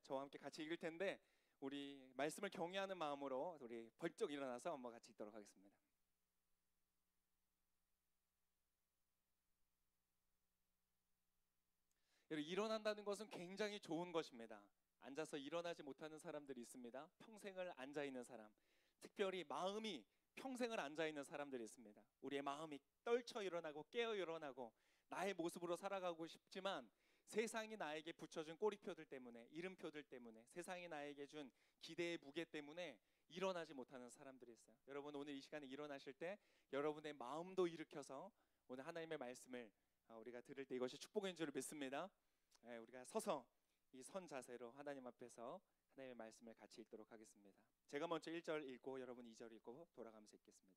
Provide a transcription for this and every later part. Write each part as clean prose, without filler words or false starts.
저와 함께 같이 읽을 텐데 우리 말씀을 경외하는 마음으로 우리 벌쩍 일어나서 한번 같이 읽도록 하겠습니다. 여러분, 일어난다는 것은 굉장히 좋은 것입니다. 앉아서 일어나지 못하는 사람들이 있습니다. 평생을 앉아 있는 사람, 특별히 마음이 평생을 앉아 있는 사람들이 있습니다. 우리의 마음이 떨쳐 일어나고 깨어 일어나고 나의 모습으로 살아가고 싶지만 세상이 나에게 붙여준 꼬리표들 때문에, 이름표들 때문에, 세상이 나에게 준 기대의 무게 때문에 일어나지 못하는 사람들이 있어요. 여러분, 오늘 이 시간에 일어나실 때 여러분의 마음도 일으켜서 오늘 하나님의 말씀을 우리가 들을 때 이것이 축복인 줄 믿습니다. 우리가 서서 이 선 자세로 하나님 앞에서 하나님의 말씀을 같이 읽도록 하겠습니다. 제가 먼저 1절 읽고 여러분 2절 읽고 돌아가면서 읽겠습니다.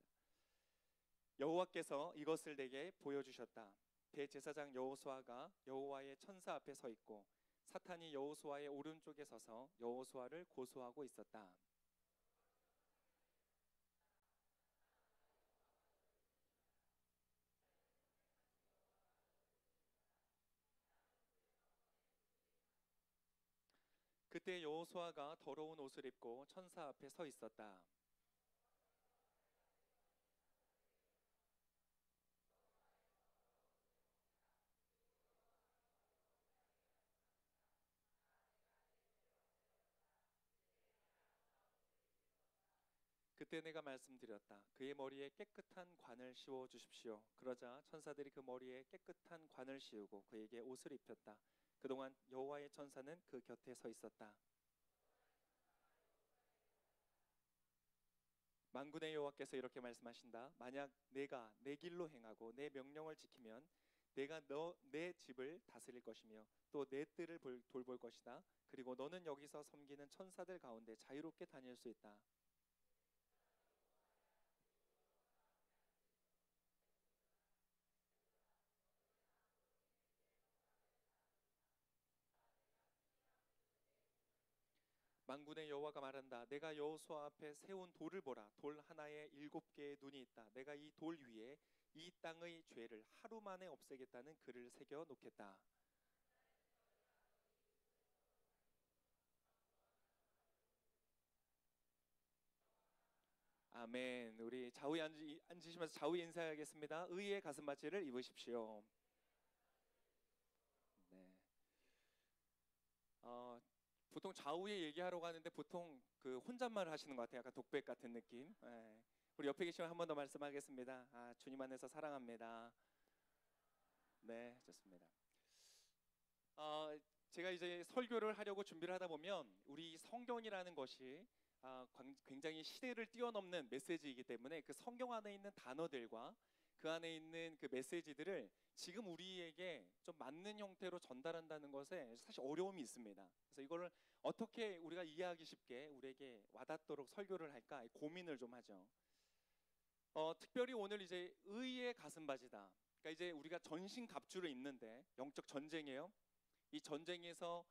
여호와께서 이것을 내게 보여주셨다. 대제사장 여호수아가 여호와의 천사 앞에 서 있고 사탄이 여호수아의 오른쪽에 서서 여호수아를 고소하고 있었다. 그때 여호수아가 더러운 옷을 입고 천사 앞에 서 있었다. 그때 내가 말씀드렸다. 그의 머리에 깨끗한 관을 씌워 주십시오. 그러자 천사들이 그 머리에 깨끗한 관을 씌우고 그에게 옷을 입혔다. 그동안 여호와의 천사는 그 곁에 서 있었다. 만군의 여호와께서 이렇게 말씀하신다. 만약 내가 내 길로 행하고 내 명령을 지키면 내가 내 집을 다스릴 것이며 또 내 뜰을 돌볼 것이다. 그리고 너는 여기서 섬기는 천사들 가운데 자유롭게 다닐 수 있다. 만군의 여호와가 말한다. 내가 여호수아 앞에 세운 돌을 보라. 돌 하나에 7개의 눈이 있다. 내가 이 돌 위에 이 땅의 죄를 하루 만에 없애겠다는 글을 새겨 놓겠다. 아멘. 우리 좌우에 앉으시면서 좌우에 인사하겠습니다. 의의 가슴받이를 입으십시오. 네. 보통 좌우에 얘기하러 가는데 보통 그 혼잣말을 하시는 것 같아요. 약간 독백 같은 느낌. 네. 우리 옆에 계시면 한 번 더 말씀하겠습니다. 주님 안에서 사랑합니다. 네, 좋습니다. 제가 이제 설교를 하려고 준비를 하다 보면 우리 성경이라는 것이 굉장히 시대를 뛰어넘는 메시지이기 때문에 그 성경 안에 있는 단어들과 그 안에 있는 그 메시지들을 지금 우리에게 좀 맞는 형태로 전달한다는 것에 사실 어려움이 있습니다. 그래서 이거를 어떻게 우리가 이해하기 쉽게 우리에게 와닿도록 설교를 할까 고민을 좀 하죠. 특별히 오늘 이제 의의 가슴바지다. 그러니까 이제 우리가 전신갑주를 입는데 영적 전쟁이에요. 이 전쟁에서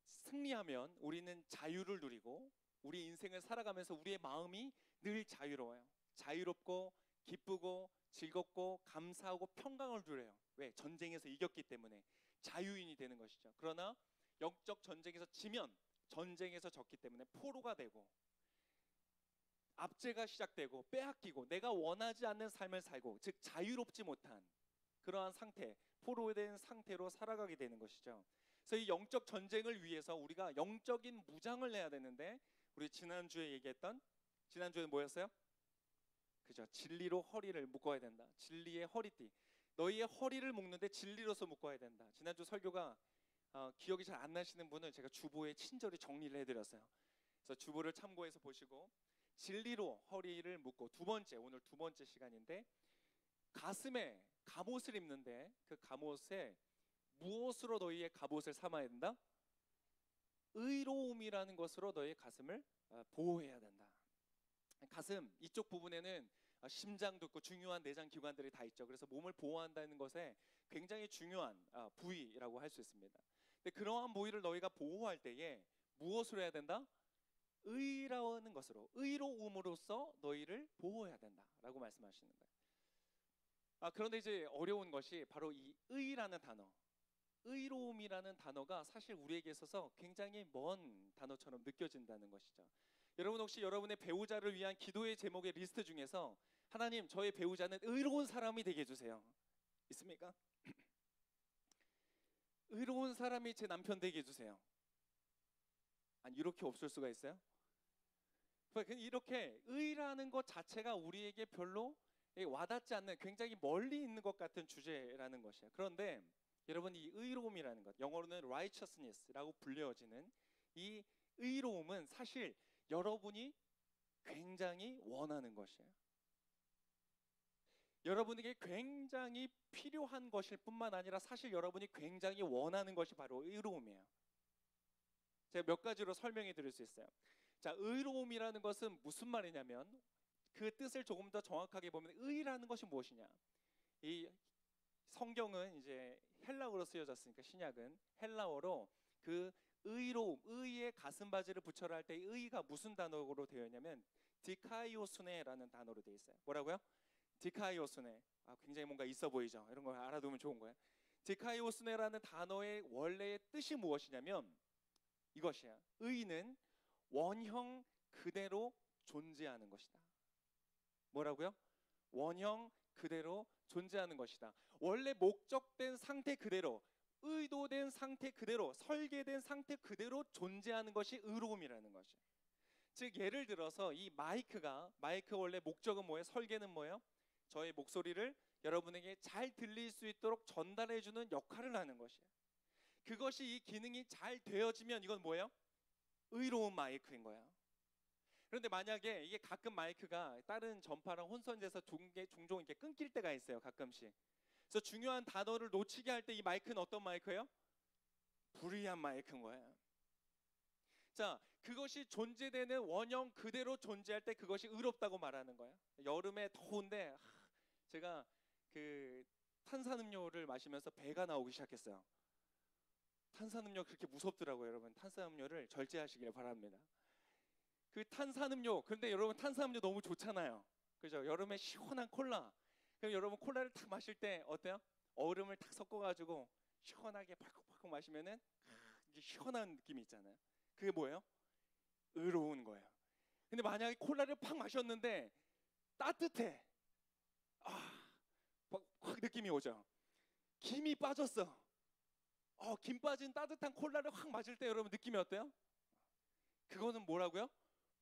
승리하면 우리는 자유를 누리고 우리 인생을 살아가면서 우리의 마음이 늘 자유로워요. 자유롭고 기쁘고 즐겁고 감사하고 평강을 누려요. 왜? 전쟁에서 이겼기 때문에 자유인이 되는 것이죠. 그러나 영적 전쟁에서 지면 전쟁에서 졌기 때문에 포로가 되고 압제가 시작되고 빼앗기고 내가 원하지 않는 삶을 살고 즉 자유롭지 못한 그러한 상태, 포로된 상태로 살아가게 되는 것이죠. 그래서 이 영적 전쟁을 위해서 우리가 영적인 무장을 내야 되는데 우리 지난주에 얘기했던 지난주에 뭐였어요? 그죠? 진리로 허리를 묶어야 된다. 진리의 허리띠. 너희의 허리를 묶는데 진리로서 묶어야 된다. 지난주 설교가 기억이 잘 안 나시는 분은 제가 주보에 친절히 정리를 해드렸어요. 그래서 주보를 참고해서 보시고 진리로 허리를 묶고 두 번째, 오늘 두 번째 시간인데 가슴에 갑옷을 입는데 그 갑옷에 무엇으로 너희의 갑옷을 삼아야 된다? 의로움이라는 것으로 너희의 가슴을 보호해야 된다. 가슴 이쪽 부분에는 심장도 있고 중요한 내장 기관들이 다 있죠. 그래서 몸을 보호한다는 것에 굉장히 중요한 부위라고 할 수 있습니다. 근데 그러한 부위를 너희가 보호할 때에 무엇으로 해야 된다? 의라는 것으로, 의로움으로써 너희를 보호해야 된다라고 말씀하시는 거예요. 그런데 이제 어려운 것이 바로 이 의라는 단어. 의로움이라는 단어가 사실 우리에게 있어서 굉장히 먼 단어처럼 느껴진다는 것이죠. 여러분 혹시 여러분의 배우자를 위한 기도의 제목의 리스트 중에서 하나님 저의 배우자는 의로운 사람이 되게 해주세요. 있습니까? 의로운 사람이 제 남편 되게 해주세요. 아니 이렇게 없을 수가 있어요? 이렇게 의라는 것 자체가 우리에게 별로 와닿지 않는 굉장히 멀리 있는 것 같은 주제라는 것이에요. 그런데 여러분 이 의로움이라는 것, 영어로는 righteousness라고 불려지는 이 의로움은 사실 여러분이 굉장히 원하는 것이에요. 여러분에게 굉장히 필요한 것일 뿐만 아니라 사실 여러분이 굉장히 원하는 것이 바로 의로움이에요. 제가 몇 가지로 설명해 드릴 수 있어요. 자, 의로움이라는 것은 무슨 말이냐면 그 뜻을 조금 더 정확하게 보면 의라는 것이 무엇이냐? 이 성경은 이제 헬라어로 쓰여졌으니까 신약은 헬라어로 그 의로움, 의의 가슴바지를 붙여라 할 때 의가 무슨 단어로 되어 있냐면 디카이오스네라는 단어로 되어 있어요. 뭐라고요? 디카이오스네. 굉장히 뭔가 있어 보이죠? 이런 걸 알아두면 좋은 거예요. 디카이오스네라는 단어의 원래의 뜻이 무엇이냐면 이것이야. 의는 원형 그대로 존재하는 것이다. 뭐라고요? 원형 그대로 존재하는 것이다. 원래 목적된 상태 그대로, 의도된 상태 그대로, 설계된 상태 그대로 존재하는 것이 의로움이라는 것이에요. 즉 예를 들어서 이 마이크 원래 목적은 뭐예요? 설계는 뭐예요? 저의 목소리를 여러분에게 잘 들릴 수 있도록 전달해주는 역할을 하는 것이에요. 그것이 이 기능이 잘 되어지면 이건 뭐예요? 의로운 마이크인 거야. 그런데 만약에 이게 가끔 마이크가 다른 전파랑 혼선돼서 종종 이렇게 끊길 때가 있어요. 가끔씩. 그래서 중요한 단어를 놓치게 할 때 이 마이크는 어떤 마이크예요? 불이한 마이크인 거예요. 자, 그것이 존재되는 원형 그대로 존재할 때 그것이 의롭다고 말하는 거예요. 여름에 더운데 제가 그 탄산음료를 마시면서 배가 나오기 시작했어요. 탄산음료 그렇게 무섭더라고요. 여러분 탄산음료를 절제하시길 바랍니다. 그 탄산음료, 근데 여러분 탄산음료 너무 좋잖아요. 그죠? 여름에 시원한 콜라. 그럼 여러분 콜라를 탁 마실 때 어때요? 얼음을 탁 섞어가지고 시원하게 팍팍팍 마시면은 이게 시원한 느낌이 있잖아요. 그게 뭐예요? 의로운 거예요. 근데 만약에 콜라를 팍 마셨는데 따뜻해. 확 느낌이 오죠. 김이 빠졌어. 김 빠진 따뜻한 콜라를 확 마실 때 여러분 느낌이 어때요? 그거는 뭐라고요?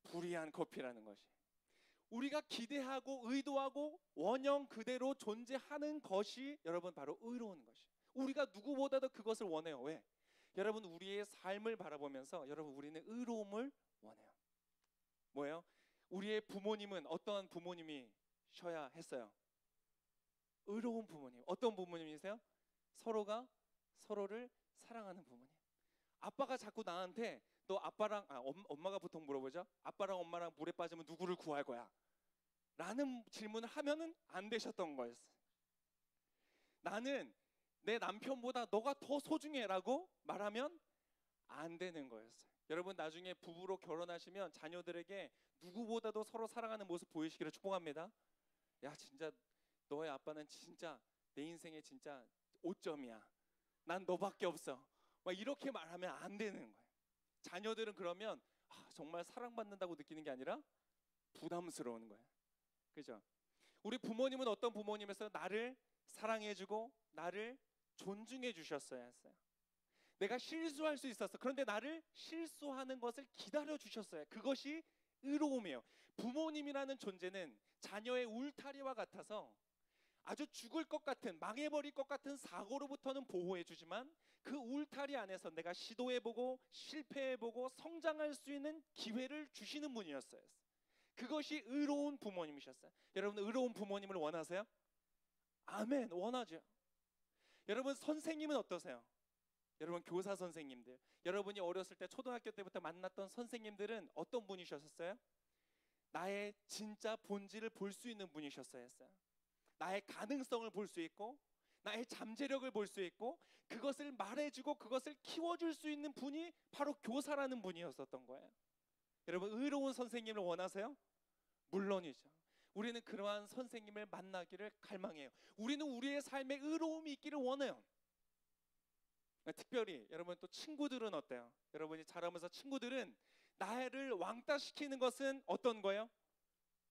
불이한 커피라는 것이. 우리가 기대하고 의도하고 원형 그대로 존재하는 것이 여러분 바로 의로운 것이. 우리가 누구보다도 그것을 원해요. 왜? 여러분 우리의 삶을 바라보면서 여러분 우리는 의로움을 원해요. 뭐예요? 우리의 부모님은 어떠한 부모님이셔야 했어요? 의로운 부모님. 어떤 부모님이세요? 서로가 서로를 사랑하는 부모님. 아빠가 자꾸 나한테 너 아빠랑 엄마가 보통 물어보죠. 아빠랑 엄마랑 물에 빠지면 누구를 구할 거야? 라는 질문을 하면은 안 되셨던 거였어요. 나는 내 남편보다 너가 더 소중해라고 말하면 안 되는 거였어요. 여러분 나중에 부부로 결혼하시면 자녀들에게 누구보다도 서로 사랑하는 모습 보이시기를 축복합니다. 야 진짜 너의 아빠는 진짜 내 인생의 진짜 5점이야. 난 너밖에 없어. 막 이렇게 말하면 안 되는 거예요. 자녀들은 그러면 정말 사랑받는다고 느끼는 게 아니라 부담스러운 거예요. 그죠? 우리 부모님은 어떤 부모님에서 나를 사랑해주고 나를 존중해 주셨어야 했어요. 내가 실수할 수 있었어. 그런데 나를 실수하는 것을 기다려 주셨어요. 그것이 의로움이에요. 부모님이라는 존재는 자녀의 울타리와 같아서 아주 죽을 것 같은, 망해버릴 것 같은 사고로부터는 보호해주지만 그 울타리 안에서 내가 시도해보고 실패해보고 성장할 수 있는 기회를 주시는 분이었어요. 그것이 의로운 부모님이셨어요. 여러분 의로운 부모님을 원하세요? 아멘, 원하죠. 여러분 선생님은 어떠세요? 여러분 교사 선생님들, 여러분이 어렸을 때 초등학교 때부터 만났던 선생님들은 어떤 분이셨어요? 나의 진짜 본질을 볼 수 있는 분이셨어야 했어요. 나의 가능성을 볼 수 있고 나의 잠재력을 볼 수 있고 그것을 말해주고 그것을 키워줄 수 있는 분이 바로 교사라는 분이었었던 거예요. 여러분 의로운 선생님을 원하세요? 물론이죠. 우리는 그러한 선생님을 만나기를 갈망해요. 우리는 우리의 삶에 의로움이 있기를 원해요. 특별히 여러분 또 친구들은 어때요? 여러분이 자라면서 친구들은 나를 왕따시키는 것은 어떤 거예요?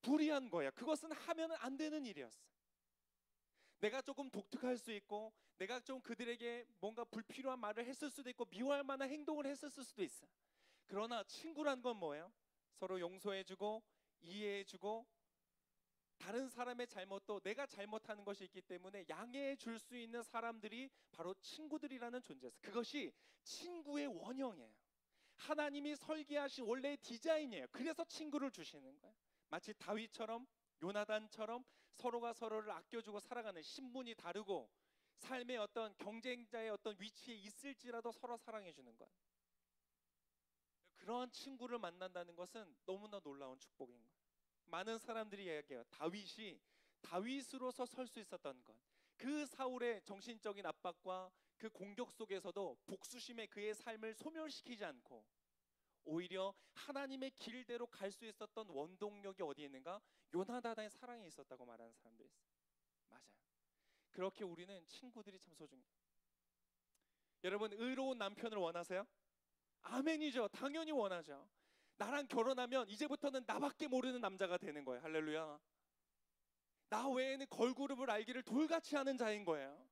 불의한 거예요. 그것은 하면 안 되는 일이었어. 내가 조금 독특할 수 있고, 내가 좀 그들에게 뭔가 불필요한 말을 했을 수도 있고, 미워할 만한 행동을 했었을 수도 있어. 그러나 친구란 건 뭐예요? 서로 용서해주고 이해해주고, 다른 사람의 잘못도 내가 잘못하는 것이 있기 때문에 양해해 줄 수 있는 사람들이 바로 친구들이라는 존재였어요. 그것이 친구의 원형이에요. 하나님이 설계하신 원래의 디자인이에요. 그래서 친구를 주시는 거예요. 마치 다윗처럼, 요나단처럼 서로가 서로를 아껴주고 살아가는, 신분이 다르고 삶의 어떤 경쟁자의 어떤 위치에 있을지라도 서로 사랑해 주는 거예요. 그런 친구를 만난다는 것은 너무나 놀라운 축복인 거예요. 많은 사람들이 이야기해요. 다윗이 다윗으로서 설 수 있었던 것, 그 사울의 정신적인 압박과 그 공격 속에서도 복수심에 그의 삶을 소멸시키지 않고 오히려 하나님의 길대로 갈 수 있었던 원동력이 어디에 있는가? 요나단의 사랑에 있었다고 말하는 사람들이 있어요. 맞아요. 그렇게 우리는 친구들이 참 소중해요. 여러분, 의로운 남편을 원하세요? 아멘이죠. 당연히 원하죠. 나랑 결혼하면 이제부터는 나밖에 모르는 남자가 되는 거예요. 할렐루야. 나 외에는 걸그룹을 알기를 돌같이 하는 자인 거예요.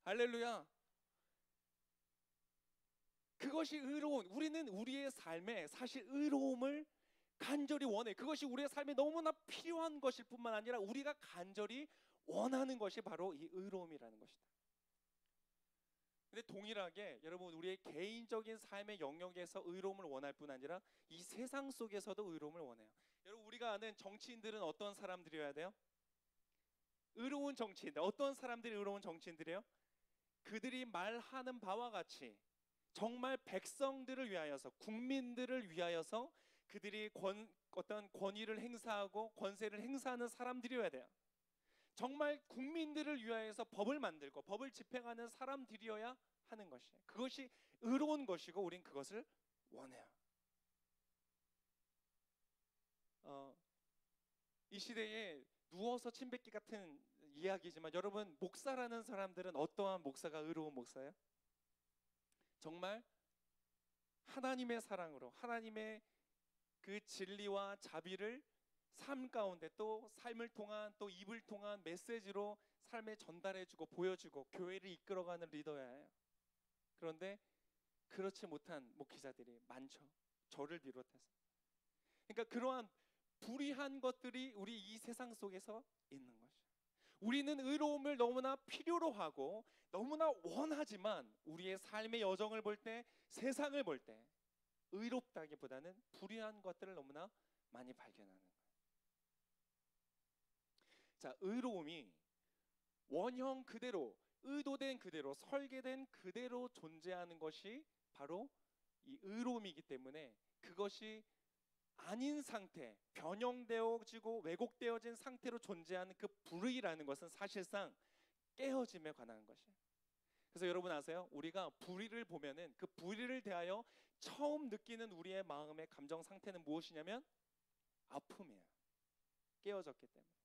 할렐루야. 그것이 의로운, 우리는 우리의 삶에 사실 의로움을 간절히 원해. 그것이 우리의 삶에 너무나 필요한 것일 뿐만 아니라 우리가 간절히 원하는 것이 바로 이 의로움이라는 것이다. 근데 동일하게 여러분, 우리의 개인적인 삶의 영역에서 의로움을 원할 뿐 아니라 이 세상 속에서도 의로움을 원해요. 여러분, 우리가 아는 정치인들은 어떤 사람들이어야 돼요? 의로운 정치인들. 어떤 사람들이 의로운 정치인들이에요? 그들이 말하는 바와 같이 정말 백성들을 위하여서, 국민들을 위하여서 그들이 어떤 권위를 행사하고 권세를 행사하는 사람들이어야 돼요. 정말 국민들을 위하여서 법을 만들고 법을 집행하는 사람들이어야 하는 것이에요. 그것이 의로운 것이고 우린 그것을 원해요. 이 시대에 누워서 침 뱉기 같은 이야기지만 여러분, 목사라는 사람들은 어떠한 목사가 의로운 목사예요? 정말 하나님의 사랑으로, 하나님의 그 진리와 자비를 삶 가운데, 또 삶을 통한, 또 입을 통한 메시지로 삶에 전달해주고 보여주고 교회를 이끌어가는 리더예요. 그런데 그렇지 못한 목회자들이 많죠. 저를 비롯해서. 그러니까 그러한 불의한 것들이 우리 이 세상 속에서 있는 것이죠. 우리는 의로움을 너무나 필요로 하고 너무나 원하지만 우리의 삶의 여정을 볼 때, 세상을 볼 때 의롭다기보다는 불의한 것들을 너무나 많이 발견하는 거예요. 자, 의로움이 원형 그대로, 의도된 그대로, 설계된 그대로 존재하는 것이 바로 이 의로움이기 때문에 그것이 아닌 상태, 변형되어지고 왜곡되어진 상태로 존재하는 그 불의라는 것은 사실상 깨어짐에 관한 것이에요. 그래서 여러분 아세요? 우리가 불의를 보면은 그 불의를 대하여 처음 느끼는 우리의 마음의 감정 상태는 무엇이냐면 아픔이에요. 깨어졌기 때문에.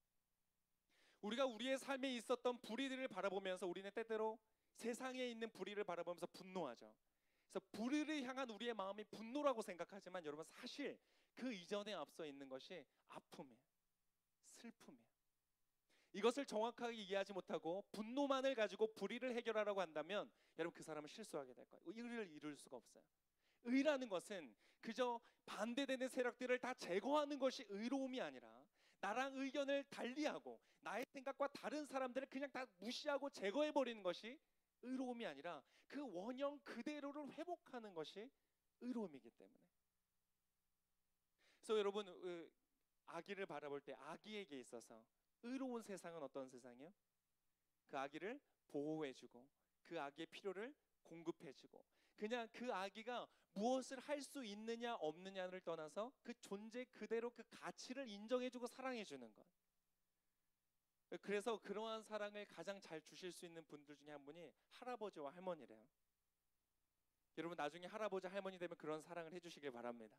우리가 우리의 삶에 있었던 불의들을 바라보면서 우리는 때때로 세상에 있는 불의를 바라보면서 분노하죠. 그래서 불의를 향한 우리의 마음이 분노라고 생각하지만 여러분, 사실 그 이전에 앞서 있는 것이 아픔이에요. 슬픔이에요. 이것을 정확하게 이해하지 못하고 분노만을 가지고 불의를 해결하라고 한다면 여러분, 그 사람은 실수하게 될 거예요. 의를 이룰 수가 없어요. 의라는 것은 그저 반대되는 세력들을 다 제거하는 것이 의로움이 아니라, 나랑 의견을 달리하고 나의 생각과 다른 사람들을 그냥 다 무시하고 제거해버리는 것이 의로움이 아니라 그 원형 그대로를 회복하는 것이 의로움이기 때문에. 그래서 여러분, 아기를 바라볼 때 아기에게 있어서 의로운 세상은 어떤 세상이에요? 그 아기를 보호해주고 그 아기의 필요를 공급해주고, 그냥 그 아기가 무엇을 할 수 있느냐 없느냐를 떠나서 그 존재 그대로 그 가치를 인정해주고 사랑해주는 것. 그래서 그러한 사랑을 가장 잘 주실 수 있는 분들 중에 한 분이 할아버지와 할머니래요. 여러분, 나중에 할아버지 할머니 되면 그런 사랑을 해주시길 바랍니다.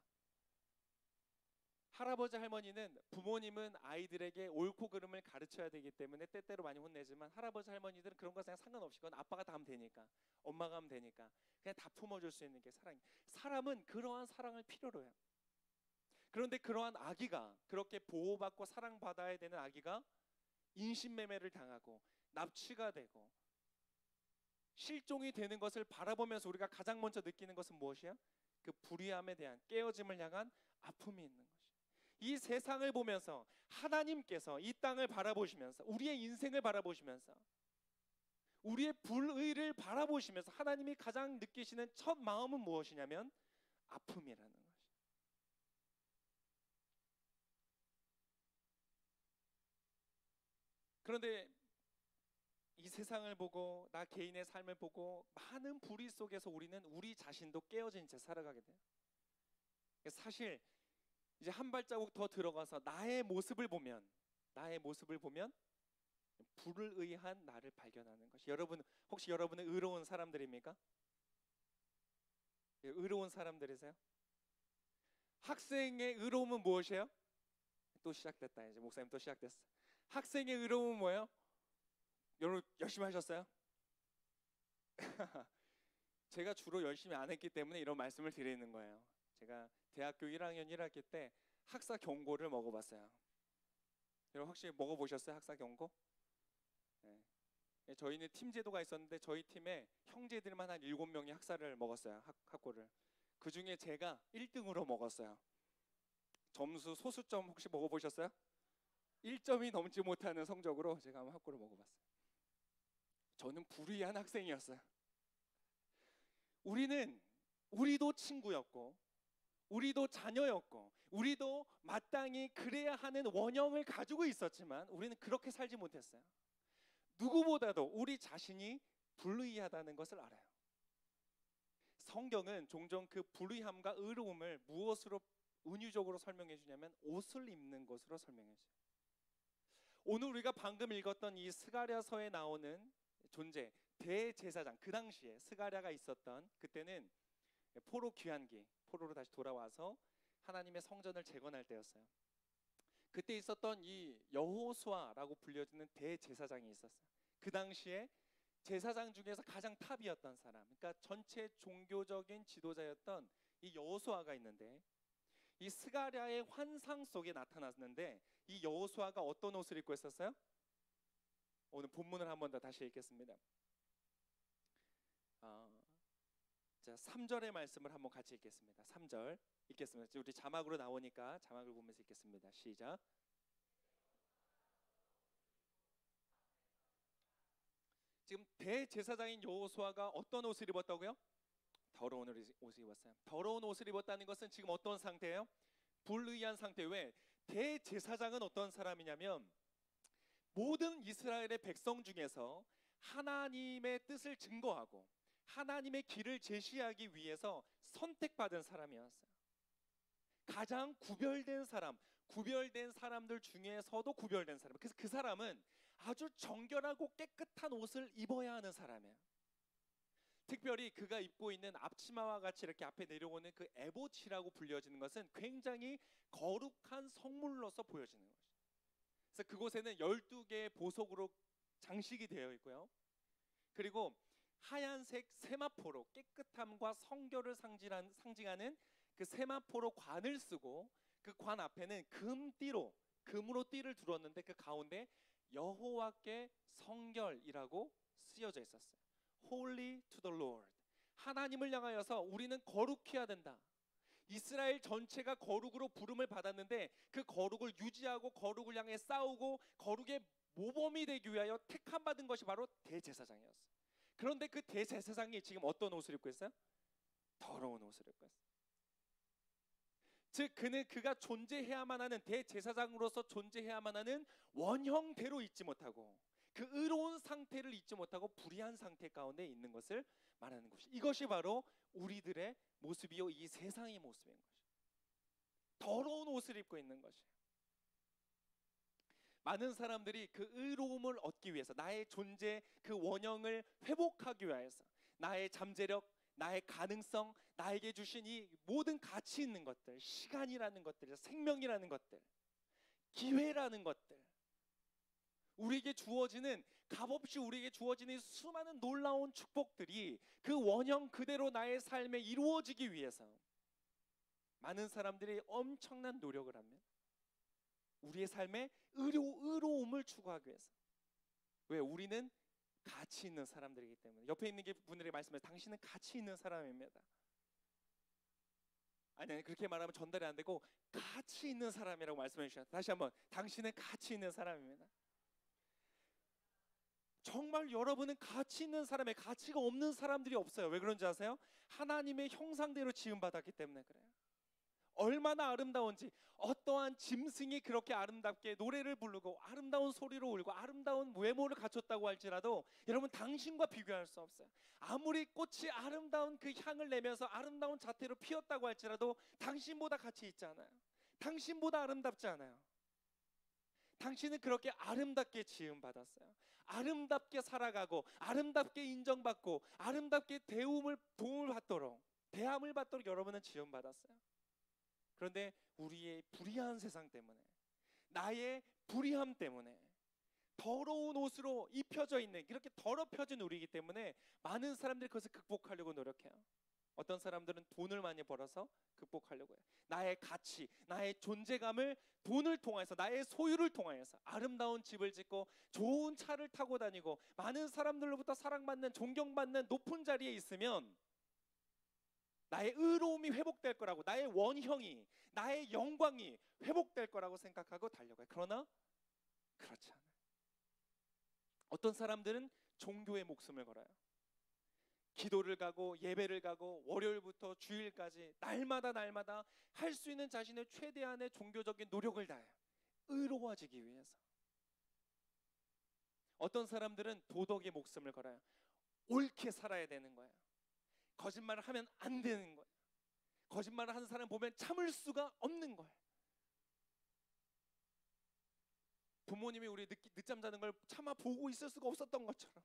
할아버지 할머니는, 부모님은 아이들에게 옳고 그름을 가르쳐야 되기 때문에 때때로 많이 혼내지만 할아버지 할머니들은 그런 거 그냥 상관없이 그건 아빠가 다 하면 되니까, 엄마가 하면 되니까 그냥 다 품어줄 수 있는 게 사랑이. 사람은 그러한 사랑을 필요로 해요. 그런데 그러한 아기가, 그렇게 보호받고 사랑받아야 되는 아기가 인신매매를 당하고 납치가 되고 실종이 되는 것을 바라보면서 우리가 가장 먼저 느끼는 것은 무엇이야? 그 불의함에 대한, 깨어짐을 향한 아픔이 있는 것이. 이 세상을 보면서 하나님께서 이 땅을 바라보시면서, 우리의 인생을 바라보시면서, 우리의 불의를 바라보시면서 하나님이 가장 느끼시는 첫 마음은 무엇이냐면 아픔이라는 것이. 그런데 이 세상을 보고 나 개인의 삶을 보고 많은 불의 속에서 우리는 우리 자신도 깨어진 채 살아가게 돼요. 사실 이제 한 발자국 더 들어가서 나의 모습을 보면 불의한 나를 발견하는 것이. 여러분, 혹시 여러분은 의로운 사람들입니까? 예, 의로운 사람들이세요? 학생의 의로움은 무엇이에요? 또 시작됐다. 이제 목사님 또 시작됐어. 학생의 의로움은 뭐예요? 여러분 열심히 하셨어요? 제가 주로 열심히 안 했기 때문에 이런 말씀을 드리는 거예요. 제가 대학교 1학년 1학기 때 학사 경고를 먹어봤어요. 여러분 혹시 먹어보셨어요? 학사 경고? 네. 저희는 팀 제도가 있었는데 저희 팀에 형제들만 한 7명이 학사를 먹었어요. 학고를. 그 중에 제가 1등으로 먹었어요. 점수 소수점 혹시 먹어보셨어요? 1점이 넘지 못하는 성적으로 제가 한번 학고를 먹어봤어요. 저는 불의한 학생이었어요. 우리도 친구였고 우리도 자녀였고 우리도 마땅히 그래야 하는 원형을 가지고 있었지만 우리는 그렇게 살지 못했어요. 누구보다도 우리 자신이 불의하다는 것을 알아요. 성경은 종종 그 불의함과 의로움을 무엇으로 은유적으로 설명해 주냐면 옷을 입는 것으로 설명해 줘요. 오늘 우리가 방금 읽었던 이 스가랴서에 나오는 존재, 대제사장, 그 당시에 스가랴가 있었던 그때는 포로 귀환기, 포로로 다시 돌아와서 하나님의 성전을 재건할 때였어요. 그때 있었던 이 여호수아라고 불려지는 대제사장이 있었어요. 그 당시에 제사장 중에서 가장 탑이었던 사람, 그러니까 전체 종교적인 지도자였던 이 여호수아가 있는데, 이 스가랴의 환상 속에 나타났는데 이 여호수아가 어떤 옷을 입고 있었어요? 오늘 본문을 한 번 더 다시 읽겠습니다. 자, 3절의 말씀을 한번 같이 읽겠습니다. 3절 읽겠습니다. 우리 자막으로 나오니까 자막을 보면서 읽겠습니다. 시작. 지금 대제사장인 여호수아가 어떤 옷을 입었다고요? 더러운 옷을 입었어요. 더러운 옷을 입었다는 것은 지금 어떤 상태예요? 불의한 상태. 왜? 대제사장은 어떤 사람이냐면 모든 이스라엘의 백성 중에서 하나님의 뜻을 증거하고 하나님의 길을 제시하기 위해서 선택받은 사람이었어요. 가장 구별된 사람, 구별된 사람들 중에서도 구별된 사람. 그래서 그 사람은 아주 정결하고 깨끗한 옷을 입어야 하는 사람이에요. 특별히 그가 입고 있는 앞치마와 같이 이렇게 앞에 내려오는 그 에봇이라고 불려지는 것은 굉장히 거룩한 성물로서 보여지는 것이죠. 그래서 그곳에는 12개의 보석으로 장식이 되어 있고요. 그리고 하얀색 세마포로 깨끗함과 성결을 상징하는 그 세마포로 관을 쓰고 그 관 앞에는 금으로 띠를 두었는데 그 가운데 여호와께 성결이라고 쓰여져 있었어요. Holy to the Lord. 하나님을 향하여서 우리는 거룩해야 된다. 이스라엘 전체가 거룩으로 부름을 받았는데 그 거룩을 유지하고 거룩을 향해 싸우고 거룩의 모범이 되기 위하여 택함 받은 것이 바로 대제사장이었어요. 그런데 그 대제사장이 지금 어떤 옷을 입고 있어요? 더러운 옷을 입고 있어요. 즉 그가 존재해야만 하는, 대제사장으로서 존재해야만 하는 원형대로 있지 못하고 그 의로운 상태를 잊지 못하고 불의한 상태 가운데 있는 것을 말하는 것이, 이것이 바로 우리들의 모습이요 이 세상의 모습인 것이죠. 더러운 옷을 입고 있는 것이에요. 많은 사람들이 그 의로움을 얻기 위해서, 나의 존재 그 원형을 회복하기 위해서, 나의 잠재력, 나의 가능성, 나에게 주신 이 모든 가치 있는 것들, 시간이라는 것들, 생명이라는 것들, 기회라는 것들, 우리에게 주어지는, 값없이 우리에게 주어지는 수많은 놀라운 축복들이 그 원형 그대로 나의 삶에 이루어지기 위해서 많은 사람들이 엄청난 노력을 합니다. 우리의 삶에 의로움을 추구하기 위해서. 왜? 우리는 가치 있는 사람들이기 때문에. 옆에 있는 분들에게 말씀해요. 당신은 가치 있는 사람입니다. 아니, 그렇게 말하면 전달이 안 되고 가치 있는 사람이라고 말씀해 주셔야 돼요. 다시 한번, 당신은 가치 있는 사람입니다. 정말 여러분은 가치 있는 사람의, 가치가 없는 사람들이 없어요. 왜 그런지 아세요? 하나님의 형상대로 지음받았기 때문에 그래요. 얼마나 아름다운지, 어떠한 짐승이 그렇게 아름답게 노래를 부르고 아름다운 소리로 울고 아름다운 외모를 갖췄다고 할지라도 여러분, 당신과 비교할 수 없어요. 아무리 꽃이 아름다운 그 향을 내면서 아름다운 자태로 피었다고 할지라도 당신보다 가치 있지 않아요. 당신보다 아름답지 않아요. 당신은 그렇게 아름답게 지음받았어요. 아름답게 살아가고 아름답게 인정받고 아름답게 도움을 받도록 여러분은 지음받았어요. 그런데 우리의 불의한 세상 때문에, 나의 불의함 때문에, 더러운 옷으로 입혀져 있는, 이렇게 더럽혀진 우리이기 때문에 많은 사람들이 그것을 극복하려고 노력해요. 어떤 사람들은 돈을 많이 벌어서 극복하려고 해요. 나의 가치, 나의 존재감을 돈을 통해서, 나의 소유를 통해서 아름다운 집을 짓고 좋은 차를 타고 다니고 많은 사람들로부터 사랑받는, 존경받는 높은 자리에 있으면 나의 의로움이 회복될 거라고, 나의 원형이, 나의 영광이 회복될 거라고 생각하고 달려가요. 그러나 그렇지 않아요. 어떤 사람들은 종교에 목숨을 걸어요. 기도를 가고 예배를 가고 월요일부터 주일까지 날마다 할 수 있는 자신의 최대한의 종교적인 노력을 다해요. 의로워지기 위해서. 어떤 사람들은 도덕에 목숨을 걸어요. 옳게 살아야 되는 거예요. 거짓말을 하면 안 되는 거예요. 거짓말을 하는 사람 보면 참을 수가 없는 거예요. 부모님이 우리 늦잠 자는 걸 차마 보고 있을 수가 없었던 것처럼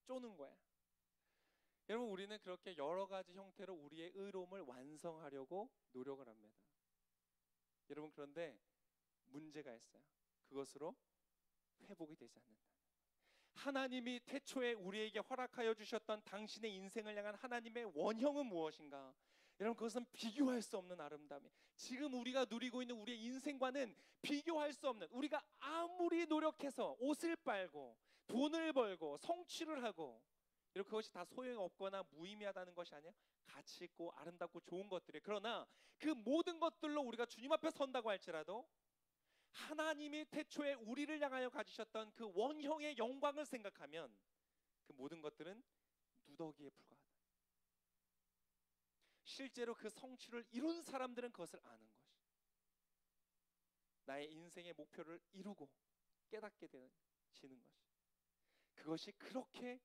쪼는 거예요. 여러분, 우리는 그렇게 여러 가지 형태로 우리의 의로움을 완성하려고 노력을 합니다. 여러분, 그런데 문제가 있어요. 그것으로 회복이 되지 않는다. 하나님이 태초에 우리에게 허락하여 주셨던 당신의 인생을 향한 하나님의 원형은 무엇인가? 여러분, 그것은 비교할 수 없는 아름다움이, 지금 우리가 누리고 있는 우리의 인생과는 비교할 수 없는, 우리가 아무리 노력해서 옷을 빨고 돈을 벌고 성취를 하고 이렇게 그것이 다 소용없거나 무의미하다는 것이 아니에요. 가치 있고 아름답고 좋은 것들이에요. 그러나 그 모든 것들로 우리가 주님 앞에 선다고 할지라도 하나님이 태초에 우리를 향하여 가지셨던 그 원형의 영광을 생각하면 그 모든 것들은 누더기에 불과하다. 실제로 그 성취를 이룬 사람들은 그것을 아는 것이, 나의 인생의 목표를 이루고 깨닫게 되지는 것이, 그것이 그렇게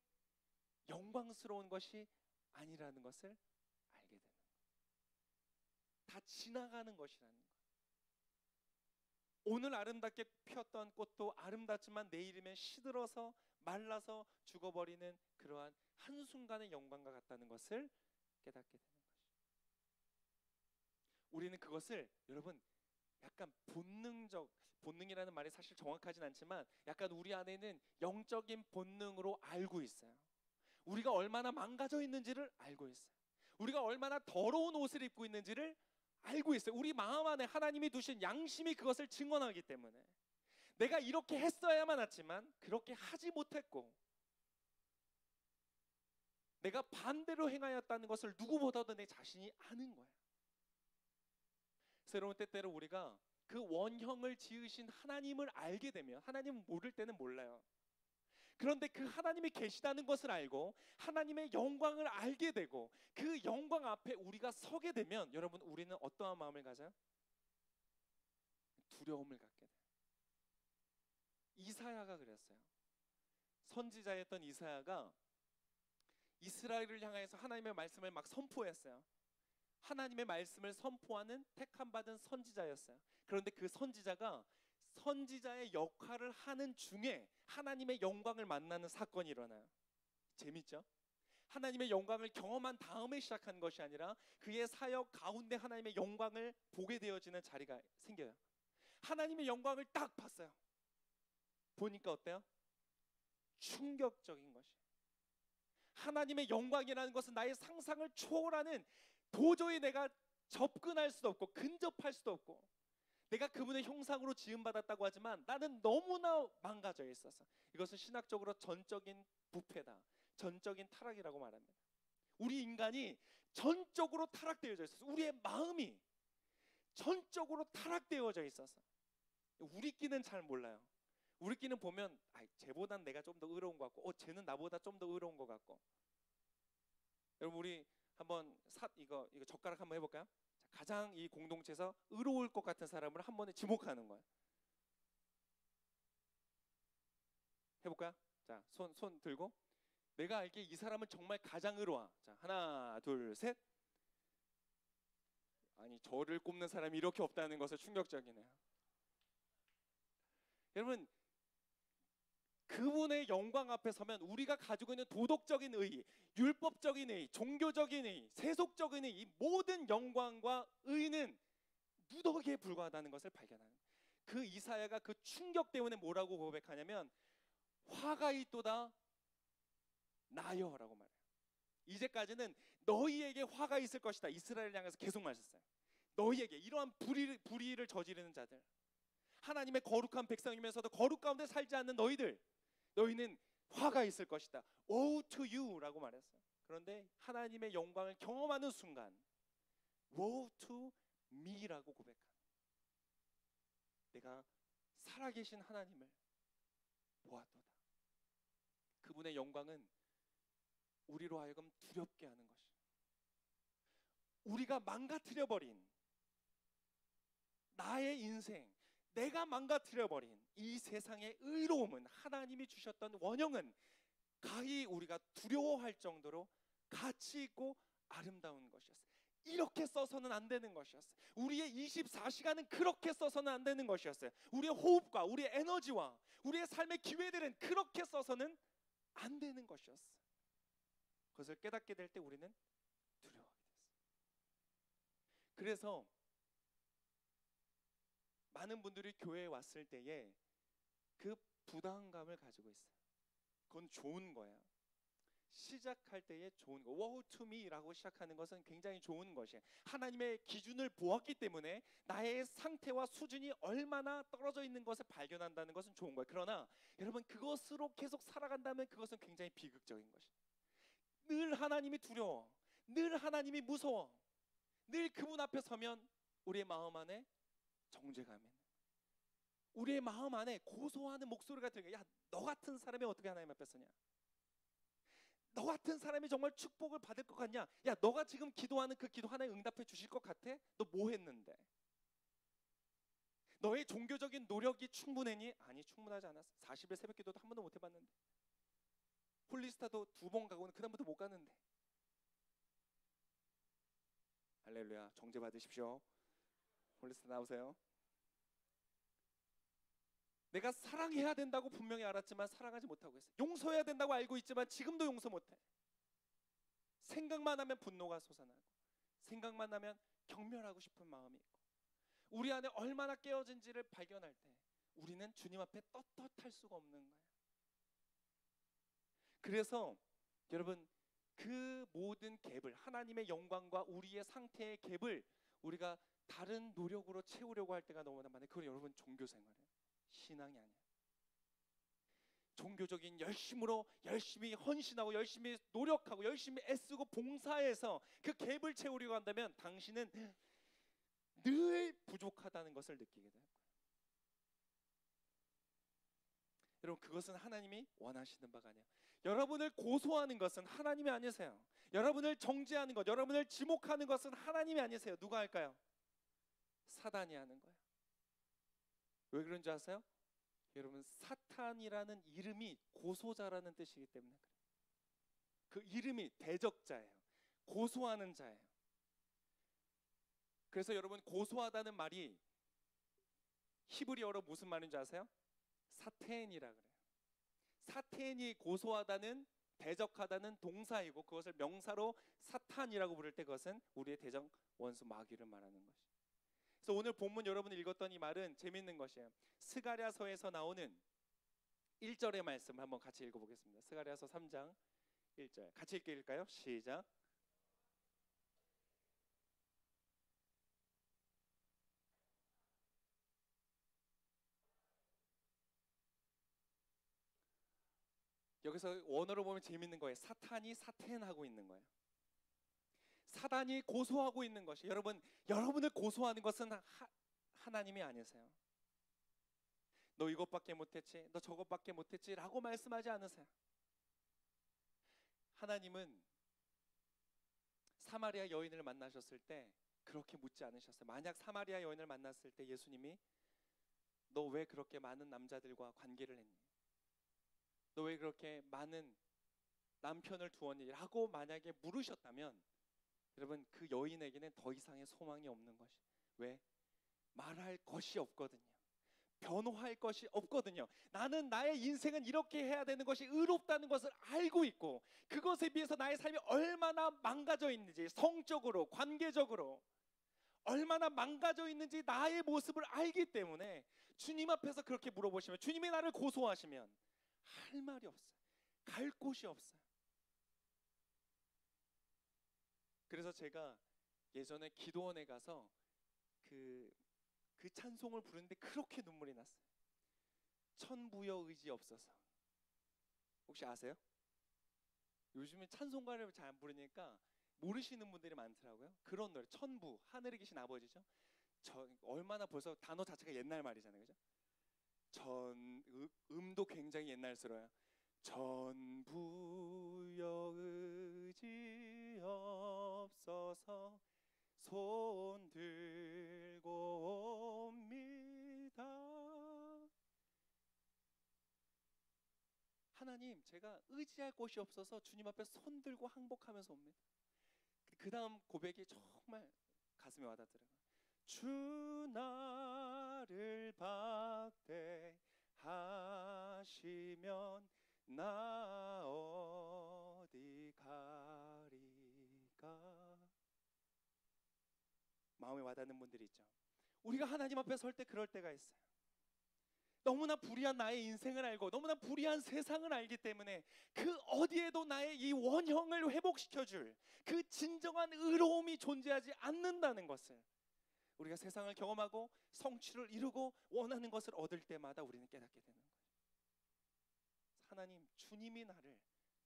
영광스러운 것이 아니라는 것을 알게 되는 거예요. 다 지나가는 것이라는 거예요. 오늘 아름답게 피었던 꽃도 아름답지만 내일이면 시들어서 말라서 죽어버리는 그러한 한순간의 영광과 같다는 것을 깨닫게 되는 것이죠. 우리는 그것을, 여러분, 약간 본능이라는 말이 사실 정확하진 않지만 약간 우리 안에는 영적인 본능으로 알고 있어요. 우리가 얼마나 망가져 있는지를 알고 있어요. 우리가 얼마나 더러운 옷을 입고 있는지를 알고 있어요. 우리 마음 안에 하나님이 두신 양심이 그것을 증언하기 때문에 내가 이렇게 했어야만 했지만 그렇게 하지 못했고 내가 반대로 행하였다는 것을 누구보다도 내 자신이 아는 거예요. 새로운 때때로 우리가 그 원형을 지으신 하나님을 알게 되면, 하나님은 모를 때는 몰라요. 그런데 그 하나님이 계시다는 것을 알고 하나님의 영광을 알게 되고 그 영광 앞에 우리가 서게 되면, 여러분, 우리는 어떠한 마음을 가져요? 두려움을 갖게 돼요. 이사야가 그랬어요. 선지자였던 이사야가 이스라엘을 향해서 하나님의 말씀을 막 선포했어요. 하나님의 말씀을 선포하는 택함 받은 선지자였어요. 그런데 그 선지자가 선지자의 역할을 하는 중에 하나님의 영광을 만나는 사건이 일어나요. 재밌죠? 하나님의 영광을 경험한 다음에 시작한 것이 아니라 그의 사역 가운데 하나님의 영광을 보게 되어지는 자리가 생겨요. 하나님의 영광을 딱 봤어요. 보니까 어때요? 충격적인 것이. 하나님의 영광이라는 것은 나의 상상을 초월하는, 도저히 내가 접근할 수도 없고 근접할 수도 없고, 내가 그분의 형상으로 지음받았다고 하지만 나는 너무나 망가져 있어서, 이것은 신학적으로 전적인 부패다, 전적인 타락이라고 말합니다. 우리 인간이 전적으로 타락되어져 있어서, 우리의 마음이 전적으로 타락되어져 있어서 우리끼는 잘 몰라요. 우리끼는 보면 쟤보단 내가 좀 더 의로운 것 같고, 쟤는 나보다 좀 더 의로운 것 같고. 여러분, 우리 한번 이거 젓가락 한번 해볼까요? 자, 가장 이 공동체에서 의로울 것 같은 사람을 한 번에 지목하는 거예요. 해볼까요? 자, 손 들고, 내가 알기에 이 사람은 정말 가장 의로워. 자, 하나, 둘, 셋. 아니, 저를 꼽는 사람이 이렇게 없다는 것은 충격적이네요. 여러분, 그분의 영광 앞에 서면 우리가 가지고 있는 도덕적인 의, 율법적인 의, 종교적인 의, 세속적인 의, 이 모든 영광과 의는 누더기에 불과하다는 것을 발견하는 거예요. 그 이사야가 그 충격 때문에 뭐라고 고백하냐면, 화가 있도다 나여라고 말해요. 이제까지는 너희에게 화가 있을 것이다, 이스라엘 향해서 계속 말했어요. 너희에게, 이러한 불의를 저지르는 자들, 하나님의 거룩한 백성이면서도 거룩 가운데 살지 않는 너희는 화가 있을 것이다. Woe to you 라고 말했어요. 그런데 하나님의 영광을 경험하는 순간 Woe to me 라고 고백한, 내가 살아계신 하나님을 보았도다. 그분의 영광은 우리로 하여금 두렵게 하는 것이, 우리가 망가뜨려버린 나의 인생, 내가 망가뜨려버린 이 세상의 의로움은, 하나님이 주셨던 원형은 가히 우리가 두려워할 정도로 가치 있고 아름다운 것이었어요. 이렇게 써서는 안 되는 것이었어요. 우리의 24시간은 그렇게 써서는 안 되는 것이었어요. 우리의 호흡과 우리의 에너지와 우리의 삶의 기회들은 그렇게 써서는 안 되는 것이었어요. 그것을 깨닫게 될 때 우리는 두려워하게 됐어요. 그래서 많은 분들이 교회에 왔을 때에 그 부담감을 가지고 있어요. 그건 좋은 거예요. 시작할 때에 좋은 거, Woe to me라고 시작하는 것은 굉장히 좋은 것이에요. 하나님의 기준을 보았기 때문에 나의 상태와 수준이 얼마나 떨어져 있는 것을 발견한다는 것은 좋은 거예요. 그러나 여러분, 그것으로 계속 살아간다면 그것은 굉장히 비극적인 것이에요. 늘 하나님이 두려워, 늘 하나님이 무서워, 늘 그분 앞에 서면 우리의 마음 안에 정죄감이, 우리의 마음 안에 고소하는 목소리가 들려요. 야, 너 같은 사람이 어떻게 하나님 앞에 서냐? 너 같은 사람이 정말 축복을 받을 것 같냐? 야, 너가 지금 기도하는 그 기도 하나님 응답해 주실 것 같아? 너 뭐 했는데? 너의 종교적인 노력이 충분했니? 아니, 충분하지 않았어. 40일 새벽 기도도 한 번도 못 해봤는데, 홀리스타도 2번 가고는 그 다음부터 못 가는데. 할렐루야, 정죄 받으십시오. 홀리스타 나오세요. 내가 사랑해야 된다고 분명히 알았지만 사랑하지 못하고 있어요. 용서해야 된다고 알고 있지만 지금도 용서 못해. 생각만 하면 분노가 솟아나고, 생각만 하면 경멸하고 싶은 마음이 있고, 우리 안에 얼마나 깨어진지를 발견할 때 우리는 주님 앞에 떳떳할 수가 없는 거예요. 그래서 여러분, 그 모든 갭을, 하나님의 영광과 우리의 상태의 갭을 우리가 다른 노력으로 채우려고 할 때가 너무나 많아요. 그건 여러분 종교 생활이에요. 신앙이 아니에요. 종교적인 열심으로 열심히 헌신하고 열심히 노력하고 열심히 애쓰고 봉사해서 그 갭을 채우려고 한다면 당신은 늘 부족하다는 것을 느끼게 될 거예요. 여러분, 그것은 하나님이 원하시는 바가 아니에요. 여러분을 고소하는 것은 하나님이 아니세요. 여러분을 정죄하는 것, 여러분을 지목하는 것은 하나님이 아니세요. 누가 할까요? 사단이 하는 거예요. 왜 그런 줄 아세요? 여러분, 사탄이라는 이름이 고소자라는 뜻이기 때문에 그래요. 그 이름이 대적자예요. 고소하는 자예요. 그래서 여러분, 고소하다는 말이 히브리어로 무슨 말인 줄 아세요? 사텐이라 그래요. 사텐이 고소하다는 대적하다는 동사이고 그것을 명사로 사탄이라고 부를 때 그것은 우리의 대적 원수 마귀를 말하는 것이. 그래서 오늘 본문 여러분이 읽었던 이 말은 재밌는 것이에요. 스가랴서에서 나오는 1절의 말씀 한번 같이 읽어보겠습니다. 스가랴서 3장 1절 같이 읽을까요? 시작. 여기서 원어로 보면 재밌는 거예요. 사탄이 사탄하고 있는 거예요. 사단이 고소하고 있는 것이, 여러분을 고소하는 것은 하나님이 아니세요. 너 이것밖에 못했지, 너 저것밖에 못했지 라고 말씀하지 않으세요. 하나님은 사마리아 여인을 만나셨을 때 그렇게 묻지 않으셨어요. 만약 사마리아 여인을 만났을 때 예수님이 너 왜 그렇게 많은 남자들과 관계를 했니? 너 왜 그렇게 많은 남편을 두었니? 라고 만약에 물으셨다면 여러분 그 여인에게는 더 이상의 소망이 없는 것이, 왜? 말할 것이 없거든요. 변호할 것이 없거든요. 나는 나의 인생은 이렇게 해야 되는 것이 의롭다는 것을 알고 있고 그것에 비해서 나의 삶이 얼마나 망가져 있는지, 성적으로 관계적으로 얼마나 망가져 있는지 나의 모습을 알기 때문에 주님 앞에서 그렇게 물어보시면, 주님이 나를 고소하시면 할 말이 없어요. 갈 곳이 없어요. 그래서 제가 예전에 기도원에 가서 그 찬송을 부르는데 그렇게 눈물이 났어요. 천부여 의지 없어서. 혹시 아세요? 요즘에 찬송가를 잘 안 부르니까 모르시는 분들이 많더라고요. 그런 노래, 천부, 하늘에 계신 아버지죠. 얼마나 벌써 단어 자체가 옛날 말이잖아요, 그죠? 음도 굉장히 옛날스러워요. 천부여 의지 없어서 손 들고 옵니다. 하나님, 제가 의지할 곳이 없어서 주님 앞에 손 들고 항복하면서 옵니다. 그 다음 고백이 정말 가슴에 와닿더라고요. 주 나를 박대하시면 나 어디 가리까. 마음에 와닿는 분들이 있죠. 우리가 하나님 앞에 설 때 그럴 때가 있어요. 너무나 불의한 나의 인생을 알고 너무나 불의한 세상을 알기 때문에 그 어디에도 나의 이 원형을 회복시켜줄 그 진정한 의로움이 존재하지 않는다는 것을 우리가 세상을 경험하고 성취를 이루고 원하는 것을 얻을 때마다 우리는 깨닫게 되는 거예요. 하나님, 주님이 나를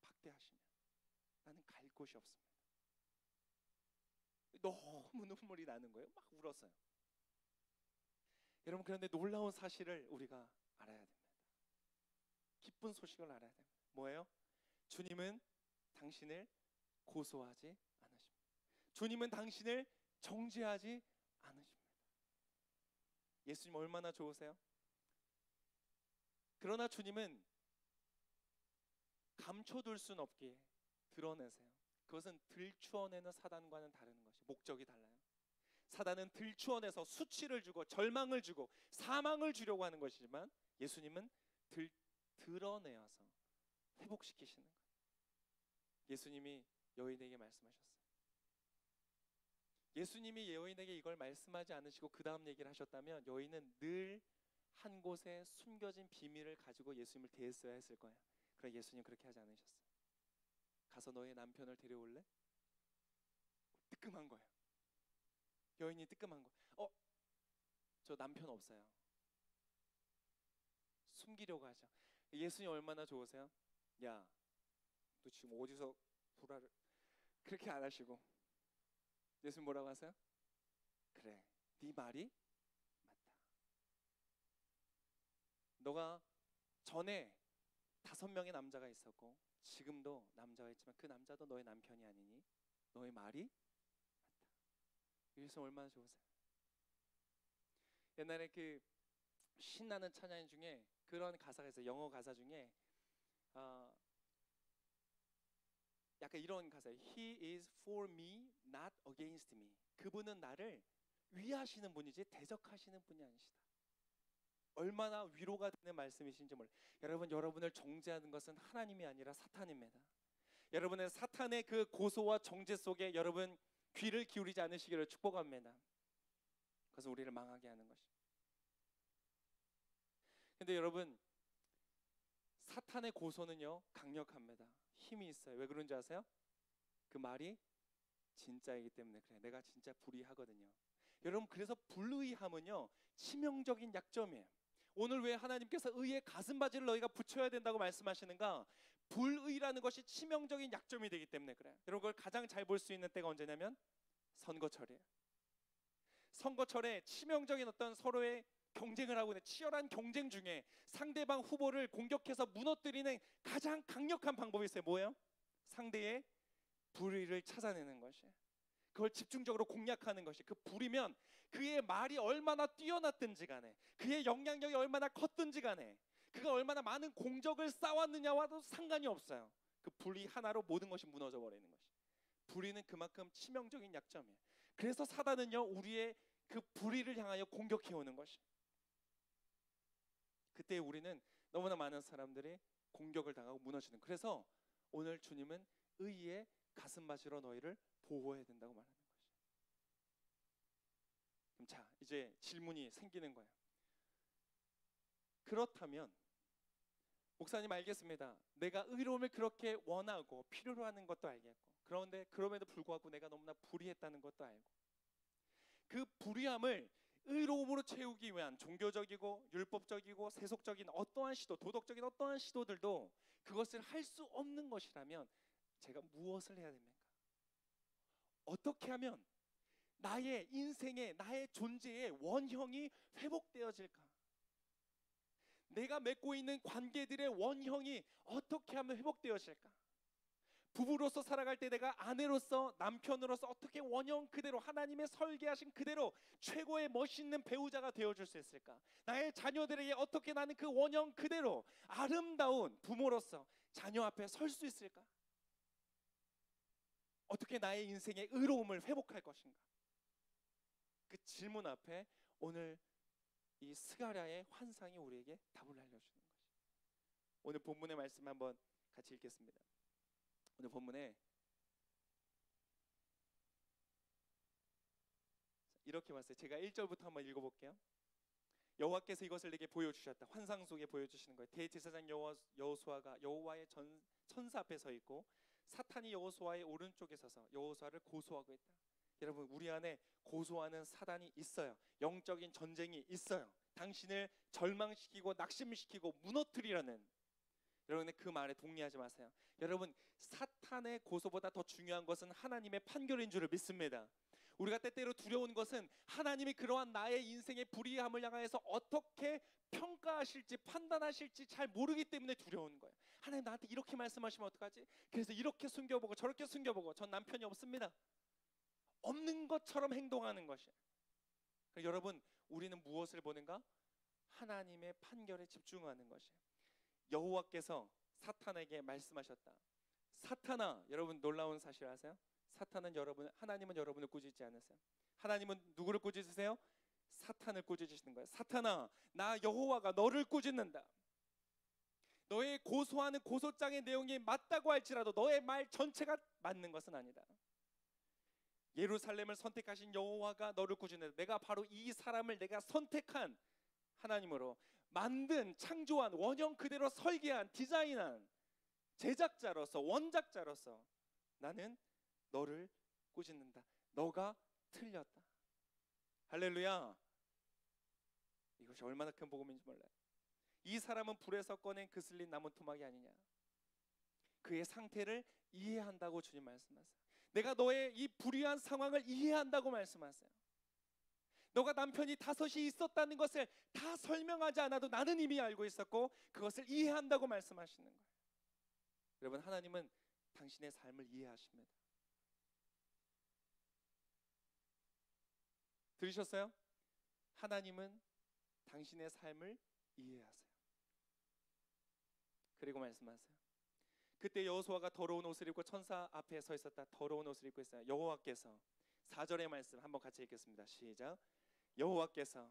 박대하시면 나는 갈 곳이 없습니다. 너무 눈물이 나는 거예요. 막 울었어요. 여러분, 그런데 놀라운 사실을 우리가 알아야 됩니다. 기쁜 소식을 알아야 됩니다. 뭐예요? 주님은 당신을 고소하지 않으십니다. 주님은 당신을 정죄하지 않으십니다. 예수님 얼마나 좋으세요? 그러나 주님은 감춰둘 수는 없기에 드러내세요. 그것은 들추어내는 사단과는 다른 것이, 목적이 달라요. 사단은 들추어내서 수치를 주고 절망을 주고 사망을 주려고 하는 것이지만 예수님은 드러내어서 회복시키시는 거예요. 예수님이 여인에게 말씀하셨어요. 예수님이 여인에게 이걸 말씀하지 않으시고 그 다음 얘기를 하셨다면 여인은 늘 한 곳에 숨겨진 비밀을 가지고 예수님을 대했어야 했을 거예요. 그러나 예수님 그렇게 하지 않으셨어요. 가서 너의 남편을 데려올래? 뜨끔한 거예요. 여인이 뜨끔한 거. 저 남편 없어요. 숨기려고 하죠. 예수님 얼마나 좋으세요? 야, 너 지금 어디서 불화를, 그렇게 안 하시고 예수님 뭐라고 하세요? 그래, 네 말이 맞다. 너가 전에 5명의 남자가 있었고 지금도 남자가 있지만 그 남자도 너의 남편이 아니니 너의 말이 맞다. 예수님 얼마나 좋으세요? 옛날에 그 신나는 찬양 중에 그런 가사가 있어요. 영어 가사 중에 약간 이런 가사예요. He is for me, not against me. 그분은 나를 위하시는 분이지 대적하시는 분이 아니시다. 얼마나 위로가 되는 말씀이신지 몰라요. 여러분, 여러분을 정죄하는 것은 하나님이 아니라 사탄입니다. 여러분의 사탄의 그 고소와 정죄 속에 여러분 귀를 기울이지 않으시기를 축복합니다. 그래서 우리를 망하게 하는 것이. 근데 여러분, 사탄의 고소는요 강력합니다. 힘이 있어요. 왜 그런지 아세요? 그 말이 진짜이기 때문에 그래. 내가 진짜 불의하거든요. 여러분, 그래서 불의함은요 치명적인 약점이에요. 오늘 왜 하나님께서 의의 가슴바지를 너희가 붙여야 된다고 말씀하시는가? 불의라는 것이 치명적인 약점이 되기 때문에 그래요. 여러분, 그걸 가장 잘 볼 수 있는 때가 언제냐면 선거철이에요. 선거철에 치명적인 어떤 서로의 경쟁을 하고 있는 치열한 경쟁 중에 상대방 후보를 공격해서 무너뜨리는 가장 강력한 방법이 있어요. 뭐예요? 상대의 불의를 찾아내는 것이에요. 그걸 집중적으로 공략하는 것이. 그 불이면 그의 말이 얼마나 뛰어났든지 간에, 그의 영향력이 얼마나 컸든지 간에, 그가 얼마나 많은 공적을 쌓았느냐와도 상관이 없어요. 그 불의 하나로 모든 것이 무너져 버리는 것이. 불의는 그만큼 치명적인 약점이에요. 그래서 사단은요 우리의 그 불의를 향하여 공격해 오는 것이. 그때 우리는 너무나 많은 사람들이 공격을 당하고 무너지는. 그래서 오늘 주님은 의의 가슴밭으로 너희를 보호해야 된다고 말하는 것이. 그럼 자, 이제 질문이 생기는 거예요. 그렇다면 목사님, 알겠습니다. 내가 의로움을 그렇게 원하고 필요로 하는 것도 알겠고, 그런데 그럼에도 불구하고 내가 너무나 불의했다는 것도 알고, 그 불의함을 의로움으로 채우기 위한 종교적이고 율법적이고 세속적인 어떠한 시도, 도덕적인 어떠한 시도들도 그것을 할 수 없는 것이라면 제가 무엇을 해야 됩니까? 어떻게 하면 나의 인생의, 나의 존재의 원형이 회복되어질까? 내가 맺고 있는 관계들의 원형이 어떻게 하면 회복되어질까? 부부로서 살아갈 때 내가 아내로서, 남편으로서 어떻게 원형 그대로 하나님의 설계하신 그대로 최고의 멋있는 배우자가 되어줄 수 있을까? 나의 자녀들에게 어떻게 나는 그 원형 그대로 아름다운 부모로서 자녀 앞에 설 수 있을까? 어떻게 나의 인생의 의로움을 회복할 것인가? 그 질문 앞에 오늘 이 스가랴의 환상이 우리에게 답을 알려주는 것이. 오늘 본문의 말씀 한번 같이 읽겠습니다. 오늘 본문에 이렇게 봤어요. 제가 1절부터 한번 읽어볼게요. 여호와께서 이것을 내게 보여주셨다. 환상 속에 보여주시는 거예요. 대제사장 여호수아가 여호와의 천사 앞에 서 있고 사탄이 여호수아의 오른쪽에 서서 여호수아를 고소하고 있다. 여러분, 우리 안에 고소하는 사단이 있어요. 영적인 전쟁이 있어요. 당신을 절망시키고 낙심시키고 무너뜨리려는. 여러분, 그 말에 동의하지 마세요. 여러분, 사탄의 고소보다 더 중요한 것은 하나님의 판결인 줄을 믿습니다. 우리가 때때로 두려운 것은 하나님이 그러한 나의 인생의 불의함을 향해서 어떻게 평가하실지 판단하실지 잘 모르기 때문에 두려운 거예요. 하나님 나한테 이렇게 말씀하시면 어떡하지? 그래서 이렇게 숨겨보고 저렇게 숨겨보고, 전 남편이 없습니다. 없는 것처럼 행동하는 것이에요. 여러분, 우리는 무엇을 보는가? 하나님의 판결에 집중하는 것이에요. 여호와께서 사탄에게 말씀하셨다. 사탄아, 여러분 놀라운 사실 아세요? 하나님은 여러분을 꾸짖지 않으세요. 하나님은 누구를 꾸짖으세요? 사탄을 꾸짖으시는 거예요. 사탄아, 나 여호와가 너를 꾸짖는다. 너의 고소하는 고소장의 내용이 맞다고 할지라도 너의 말 전체가 맞는 것은 아니다. 예루살렘을 선택하신 여호와가 너를 꾸짖는다. 내가 바로 이 사람을 내가 선택한 하나님으로 만든, 창조한, 원형 그대로 설계한, 디자인한 제작자로서, 원작자로서 나는 너를 꾸짖는다. 너가 틀렸다. 할렐루야. 이것이 얼마나 큰 복음인지 몰라요. 이 사람은 불에서 꺼낸 그슬린 나무 토막이 아니냐. 그의 상태를 이해한다고 주님 말씀하세요. 내가 너의 이 불의한 상황을 이해한다고 말씀하세요. 너가 남편이 5이 있었다는 것을 다 설명하지 않아도 나는 이미 알고 있었고 그것을 이해한다고 말씀하시는 거예요. 여러분, 하나님은 당신의 삶을 이해하십니다. 들으셨어요? 하나님은 당신의 삶을 이해하세요. 그리고 말씀하세요. 그때 여호수아가 더러운 옷을 입고 천사 앞에 서 있었다. 더러운 옷을 입고 있어요. 여호와께서, 4절의 말씀 한번 같이 읽겠습니다. 시작. 여호와께서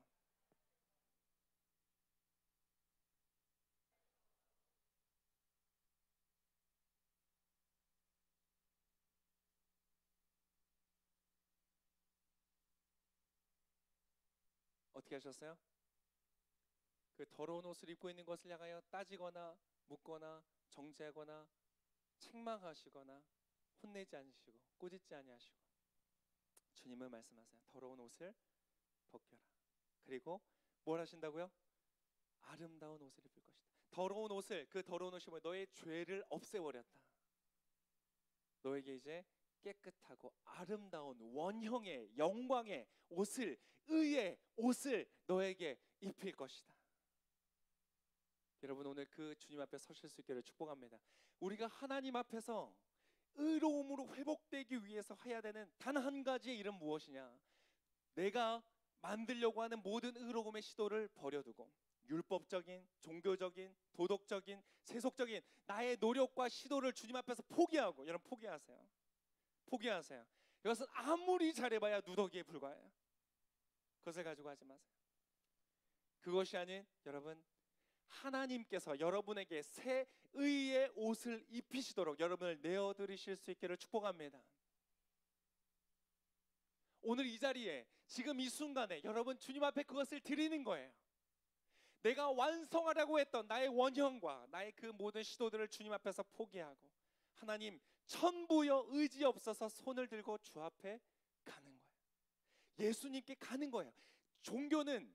어떻게 하셨어요? 그 더러운 옷을 입고 있는 것을 향하여 따지거나 묻거나 정죄하거나 책망하시거나 혼내지 않으시고 꾸짖지 아니하시고, 주님은 말씀하세요. 더러운 옷을 벗겨라. 그리고 뭘 하신다고요? 아름다운 옷을 입을 것이다. 더러운 옷을, 그 더러운 옷이 뭐예요? 너의 죄를 없애버렸다. 너에게 이제 깨끗하고 아름다운 원형의 영광의 옷을, 의의 옷을 너에게 입힐 것이다. 여러분, 오늘 그 주님 앞에 서실 수 있기를 축복합니다. 우리가 하나님 앞에서 의로움으로 회복되기 위해서 해야 되는 단 한 가지의 일은 무엇이냐? 내가 만들려고 하는 모든 의로움의 시도를 버려두고 율법적인, 종교적인, 도덕적인, 세속적인 나의 노력과 시도를 주님 앞에서 포기하고, 여러분 포기하세요. 포기하세요. 이것은 아무리 잘해봐야 누더기에 불과해요. 그것을 가지고 하지 마세요. 그것이 아닌 여러분, 하나님께서 여러분에게 새 의의 옷을 입히시도록 여러분을 내어드리실 수 있기를 축복합니다. 오늘 이 자리에 지금 이 순간에 여러분 주님 앞에 그것을 드리는 거예요. 내가 완성하려고 했던 나의 원형과 나의 그 모든 시도들을 주님 앞에서 포기하고, 하나님 천부여 의지 없어서 손을 들고 주 앞에 가는 거예요. 예수님께 가는 거예요. 종교는,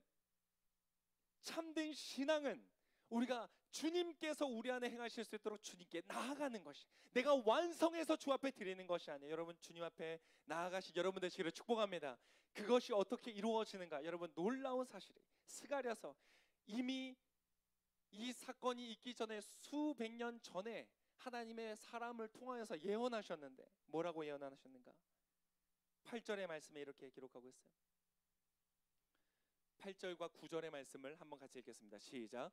참된 신앙은 우리가 주님께서 우리 안에 행하실 수 있도록 주님께 나아가는 것이, 내가 완성해서 주 앞에 드리는 것이 아니에요. 여러분 주님 앞에 나아가시 여러분 되시기를 축복합니다. 그것이 어떻게 이루어지는가? 여러분 놀라운 사실이, 스가랴서 이미 이 사건이 있기 전에 수백 년 전에 하나님의 사람을 통하여서 예언하셨는데 뭐라고 예언하셨는가? 8절의 말씀에 이렇게 기록하고 있어요. 8절과 9절의 말씀을 한번 같이 읽겠습니다. 시작.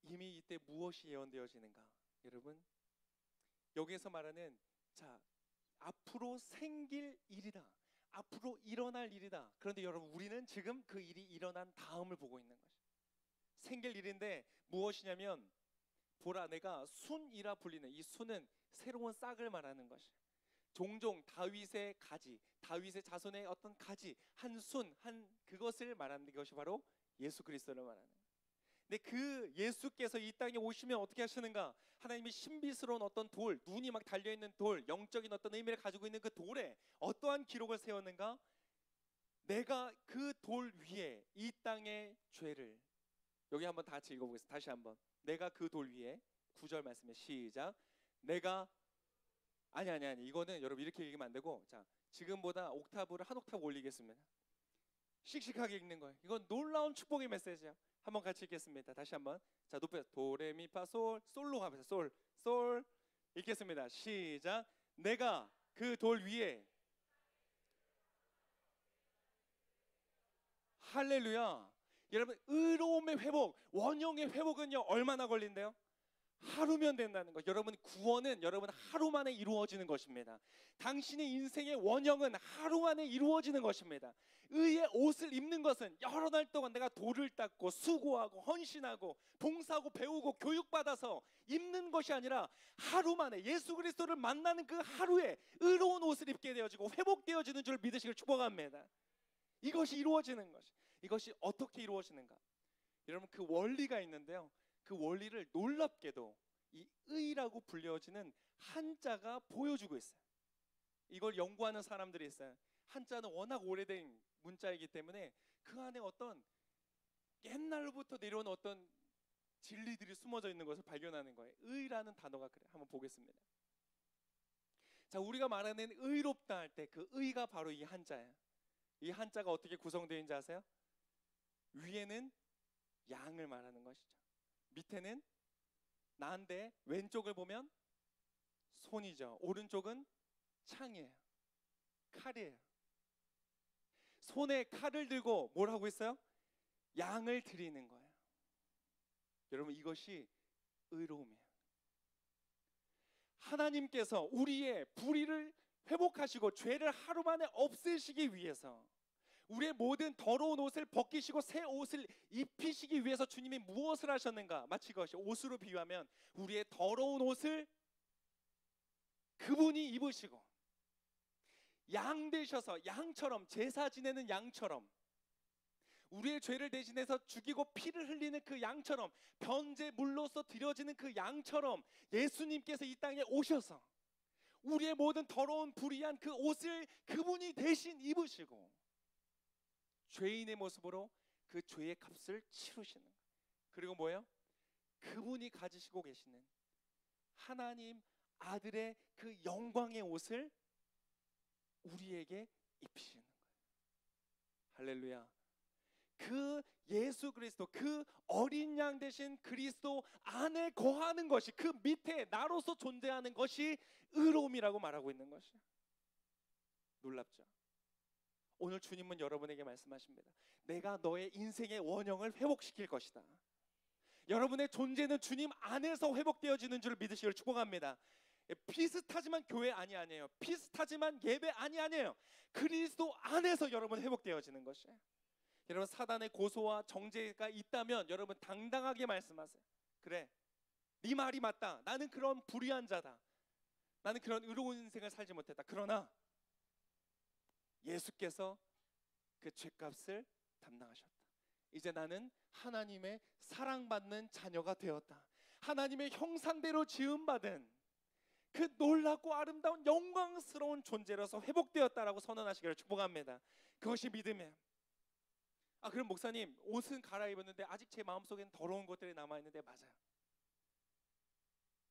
이미 이때 무엇이 예언되어지는가? 여러분 여기에서 말하는, 자, 앞으로 생길 일이다, 앞으로 일어날 일이다. 그런데 여러분 우리는 지금 그 일이 일어난 다음을 보고 있는 것이, 생길 일인데 무엇이냐면, 보라 내가 순이라 불리는, 이 순은 새로운 싹을 말하는 것이, 종종 다윗의 가지, 다윗의 자손의 어떤 가지, 한 순, 한 그것을 말하는 것이 바로 예수 그리스도를 말하는. 근데 그 예수께서 이 땅에 오시면 어떻게 하시는가? 하나님이 신비스러운 어떤 돌, 눈이 막 달려있는 돌, 영적인 어떤 의미를 가지고 있는 그 돌에 어떠한 기록을 세웠는가? 내가 그 돌 위에 이 땅의 죄를, 여기 한번 다 같이 읽어보겠습니다. 다시 한번. 내가 그 돌 위에, 9절 말씀에 시작. 내가 아니 이거는 여러분 이렇게 읽으면 안 되고, 자 지금보다 옥타브를 한 옥타브 올리겠습니다. 씩씩하게 읽는 거예요. 이건 놀라운 축복의 메시지야. 한번 같이 읽겠습니다. 다시 한번. 자 높여, 도레미파솔, 솔로 가면서 솔 읽겠습니다. 시작. 내가 그 돌 위에, 할렐루야. 여러분 의로움의 회복, 원형의 회복은요 얼마나 걸린대요? 하루면 된다는 것. 여러분 구원은 여러분 하루 만에 이루어지는 것입니다. 당신의 인생의 원형은 하루 만에 이루어지는 것입니다. 의의 옷을 입는 것은 여러 날 동안 내가 돌을 닦고 수고하고 헌신하고 봉사하고 배우고 교육받아서 입는 것이 아니라 하루 만에 예수 그리스도를 만나는 그 하루에 의로운 옷을 입게 되어지고 회복되어지는 줄 믿으시길 축복합니다. 이것이 이루어지는 것이, 이것이 어떻게 이루어지는가? 여러분 그 원리가 있는데요, 그 원리를 놀랍게도 이 의라고 불려지는 한자가 보여주고 있어요. 이걸 연구하는 사람들이 있어요. 한자는 워낙 오래된 문자이기 때문에 그 안에 어떤 옛날부터 내려온 어떤 진리들이 숨어져 있는 것을 발견하는 거예요. 의라는 단어가 그래. 한번 보겠습니다. 자, 우리가 말하는 의롭다 할 때 그 의가 바로 이 한자예요. 이 한자가 어떻게 구성되어 있는지 아세요? 위에는 양을 말하는 것이죠. 밑에는 나인데 왼쪽을 보면 손이죠. 오른쪽은 창이에요. 칼이에요. 손에 칼을 들고 뭘 하고 있어요? 양을 드리는 거예요. 여러분 이것이 의로움이에요. 하나님께서 우리의 불의를 회복하시고 죄를 하루 만에 없애시기 위해서, 우리의 모든 더러운 옷을 벗기시고 새 옷을 입히시기 위해서 주님이 무엇을 하셨는가? 마치 그것이 옷으로 비유하면 우리의 더러운 옷을 그분이 입으시고, 양 되셔서, 양처럼, 제사 지내는 양처럼, 우리의 죄를 대신해서 죽이고 피를 흘리는 그 양처럼, 변제물로서 드려지는 그 양처럼 예수님께서 이 땅에 오셔서 우리의 모든 더러운 불의한 그 옷을 그분이 대신 입으시고 죄인의 모습으로 그 죄의 값을 치르시는 거예요. 그리고 뭐예요? 그분이 가지시고 계시는 하나님 아들의 그 영광의 옷을 우리에게 입히시는 거예요. 할렐루야. 그 예수 그리스도, 그 어린 양 되신 그리스도 안에 거하는 것이, 그 밑에 나로서 존재하는 것이 의로움이라고 말하고 있는 것이에요. 놀랍죠? 오늘 주님은 여러분에게 말씀하십니다. 내가 너의 인생의 원형을 회복시킬 것이다. 여러분의 존재는 주님 안에서 회복되어지는 줄 믿으시기를 축복합니다. 비슷하지만 교회 아니에요. 비슷하지만 예배 아니에요. 그리스도 안에서 여러분 회복되어지는 것이에요. 여러분, 사단의 고소와 정죄가 있다면 여러분 당당하게 말씀하세요. 그래, 네 말이 맞다. 나는 그런 불의한 자다. 나는 그런 의로운 인생을 살지 못했다. 그러나 예수께서 그 죄값을 담당하셨다. 이제 나는 하나님의 사랑받는 자녀가 되었다. 하나님의 형상대로 지음받은 그 놀랍고 아름다운 영광스러운 존재로서 회복되었다라고 선언하시기를 축복합니다. 그것이 믿음이에요. 그럼 목사님, 옷은 갈아입었는데 아직 제 마음속에는 더러운 것들이 남아있는데, 맞아요.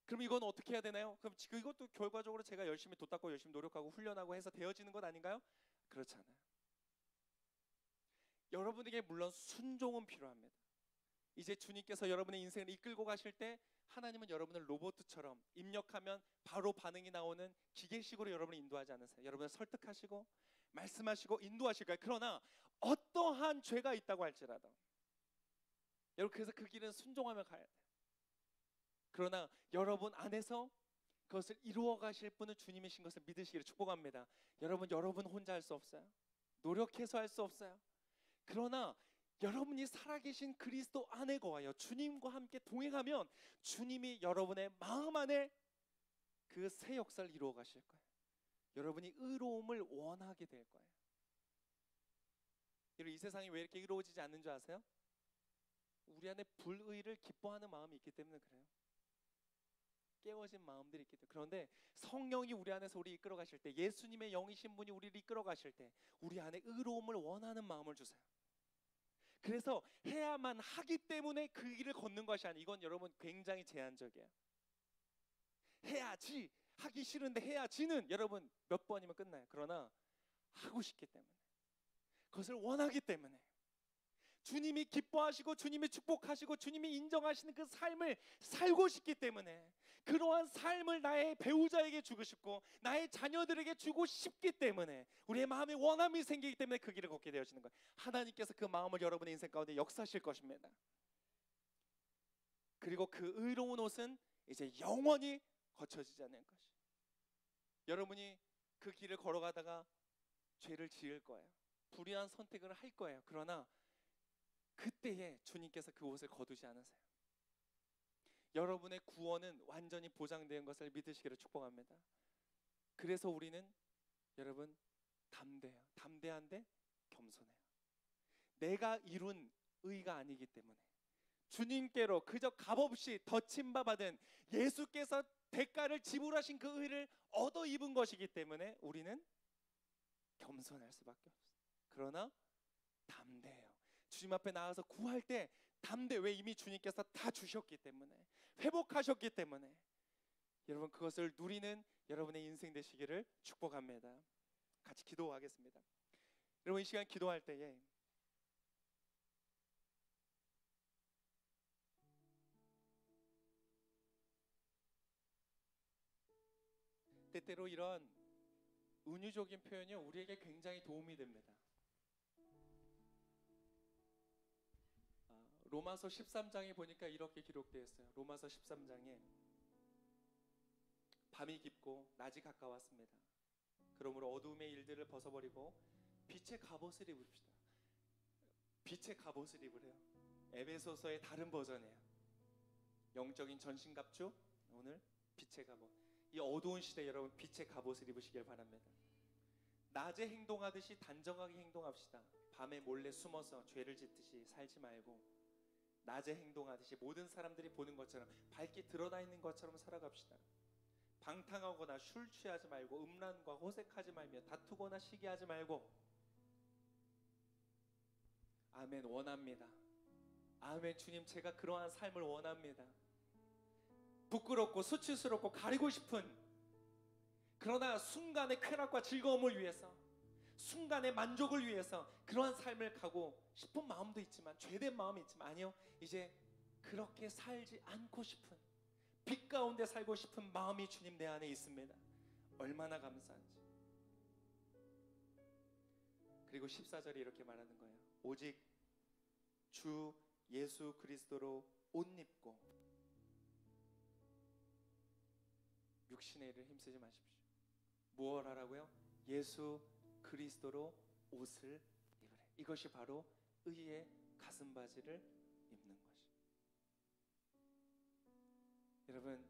그럼 이건 어떻게 해야 되나요? 그럼 이것도 결과적으로 제가 열심히 돛닦고 열심히 노력하고 훈련하고 해서 되어지는 것 아닌가요? 그렇지 않아요. 여러분에게 물론 순종은 필요합니다. 이제 주님께서 여러분의 인생을 이끌고 가실 때 하나님은 여러분을 로봇처럼 입력하면 바로 반응이 나오는 기계식으로 여러분을 인도하지 않으세요. 여러분을 설득하시고 말씀하시고 인도하실 거예요. 그러나 어떠한 죄가 있다고 할지라도 여러분, 그래서 그 길은 순종하며 가야 돼요. 그러나 여러분 안에서 그것을 이루어 가실 분은 주님이신 것을 믿으시기를 축복합니다. 여러분 혼자 할 수 없어요. 노력해서 할 수 없어요. 그러나 여러분이 살아계신 그리스도 안에 거하여 주님과 함께 동행하면 주님이 여러분의 마음 안에 그 새 역사를 이루어 가실 거예요. 여러분이 의로움을 원하게 될 거예요. 여러분, 이 세상이 왜 이렇게 의로워지지 않는 줄 아세요? 우리 안에 불의를 기뻐하는 마음이 있기 때문에 그래요. 깨워진 마음들이 있기 때문에. 그런데 성령이 우리 안에서 우리 이끌어 가실 때, 예수님의 영이신 분이 우리를 이끌어 가실 때 우리 안에 의로움을 원하는 마음을 주세요. 그래서 해야만 하기 때문에 그 길을 걷는 것이 아니에요. 이건 여러분 굉장히 제한적이에요. 해야지, 하기 싫은데 해야지는 여러분 몇 번이면 끝나요. 그러나 하고 싶기 때문에, 그것을 원하기 때문에, 주님이 기뻐하시고 주님이 축복하시고 주님이 인정하시는 그 삶을 살고 싶기 때문에, 그러한 삶을 나의 배우자에게 주고 싶고 나의 자녀들에게 주고 싶기 때문에, 우리의 마음에 원함이 생기기 때문에 그 길을 걷게 되어지는 거예요. 하나님께서 그 마음을 여러분의 인생 가운데 역사하실 것입니다. 그리고 그 의로운 옷은 이제 영원히 거쳐지지 않는 것이. 여러분이 그 길을 걸어가다가 죄를 지을 거예요. 불의한 선택을 할 거예요. 그러나 그때에 주님께서 그 옷을 거두지 않으세요. 여러분의 구원은 완전히 보장된 것을 믿으시기를 축복합니다. 그래서 우리는 여러분 담대해요. 담대한데 겸손해요. 내가 이룬 의가 아니기 때문에, 주님께로 그저 값없이 덧침바 받은 예수께서 대가를 지불하신 그 의를 얻어 입은 것이기 때문에 우리는 겸손할 수밖에 없어요. 그러나 담대해요. 주님 앞에 나가서 구할 때 담대. 왜? 이미 주님께서 다 주셨기 때문에, 회복하셨기 때문에. 여러분, 그것을 누리는 여러분의 인생 되시기를 축복합니다. 같이 기도하겠습니다. 여러분, 이 시간 기도할 때에 때때로 이런 은유적인 표현이 우리에게 굉장히 도움이 됩니다. 로마서 13장에 보니까 이렇게 기록되어 있어요. 로마서 13장에 밤이 깊고 낮이 가까웠습니다. 그러므로 어두움의 일들을 벗어버리고 빛의 갑옷을 입읍시다. 빛의 갑옷을 입으래요. 에베소서의 다른 버전이에요. 영적인 전신갑주, 오늘 빛의 갑옷. 이 어두운 시대에 여러분 빛의 갑옷을 입으시길 바랍니다. 낮에 행동하듯이 단정하게 행동합시다. 밤에 몰래 숨어서 죄를 짓듯이 살지 말고 낮에 행동하듯이 모든 사람들이 보는 것처럼 밝게 드러나 있는 것처럼 살아갑시다. 방탕하거나 술 취하지 말고 음란과 호색하지 말며 다투거나 시기하지 말고. 아멘. 원합니다. 아멘. 주님, 제가 그러한 삶을 원합니다. 부끄럽고 수치스럽고 가리고 싶은, 그러나 순간의 쾌락과 즐거움을 위해서, 순간의 만족을 위해서 그러한 삶을 가고 싶은 마음도 있지만, 죄된 마음이 있지만, 아니요, 이제 그렇게 살지 않고 싶은, 빛 가운데 살고 싶은 마음이 주님 내 안에 있습니다. 얼마나 감사한지. 그리고 14절에 이렇게 말하는 거예요. 오직 주 예수 그리스도로 옷 입고. 육신의 일을 힘쓰지 마십시오. 무엇 하라고요? 예수 그리스도로 옷을 입으래. 이것이 바로 의의 가슴바지를 입는 것이. 여러분,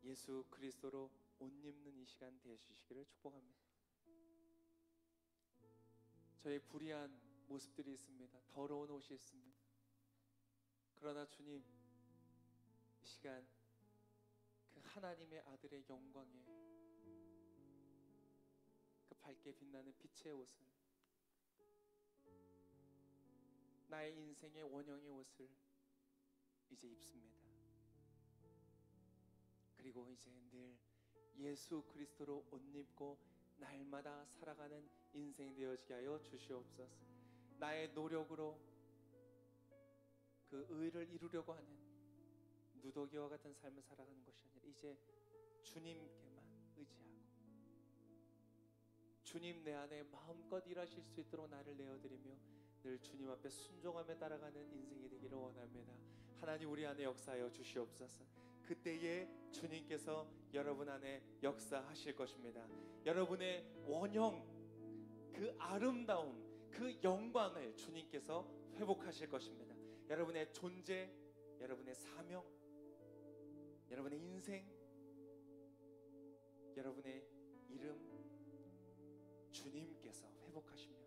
예수 그리스도로 옷 입는 이 시간 되시기를 축복합니다. 저의 불의한 모습들이 있습니다. 더러운 옷이 있습니다. 그러나 주님, 이 시간 그 하나님의 아들의 영광에 그 밝게 빛나는 빛의 옷을, 나의 인생의 원형의 옷을 이제 입습니다. 그리고 이제 늘 예수 그리스도로 옷 입고 날마다 살아가는 인생 되어지게 하여 주시옵소서. 나의 노력으로 그 의를 이루려고 하는 누더기와 같은 삶을 살아가는 것이 아니라 이제 주님께만 의지하고 주님 내 안에 마음껏 일하실 수 있도록 나를 내어드리며 늘 주님 앞에 순종하며 따라가는 인생이 되기를 원합니다. 하나님, 우리 안에 역사하여 주시옵소서. 그때에 주님께서 여러분 안에 역사하실 것입니다. 여러분의 원형, 그 아름다움, 그 영광을 주님께서 회복하실 것입니다. 여러분의 존재, 여러분의 사명, 여러분의 인생, 여러분의 이름 주님께서 회복하시며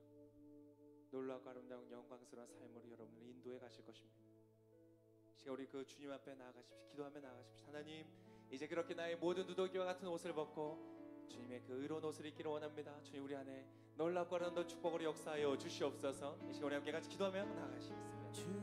놀라고 아름다운 영광스러운 삶으로 여러분을 인도해 가실 것입니다. 시간 우리 그 주님 앞에 나아가십시오. 기도하며 나아가십시오. 하나님, 이제 그렇게 나의 모든 누더기와 같은 옷을 벗고 주님의 그 의로운 옷을 입기를 원합니다. 주님, 우리 안에 놀랍고 아름다운 축복으로 역사하여 주시옵소서. 이 시간 우리 함께 같이 기도하며 나아가시겠습니다.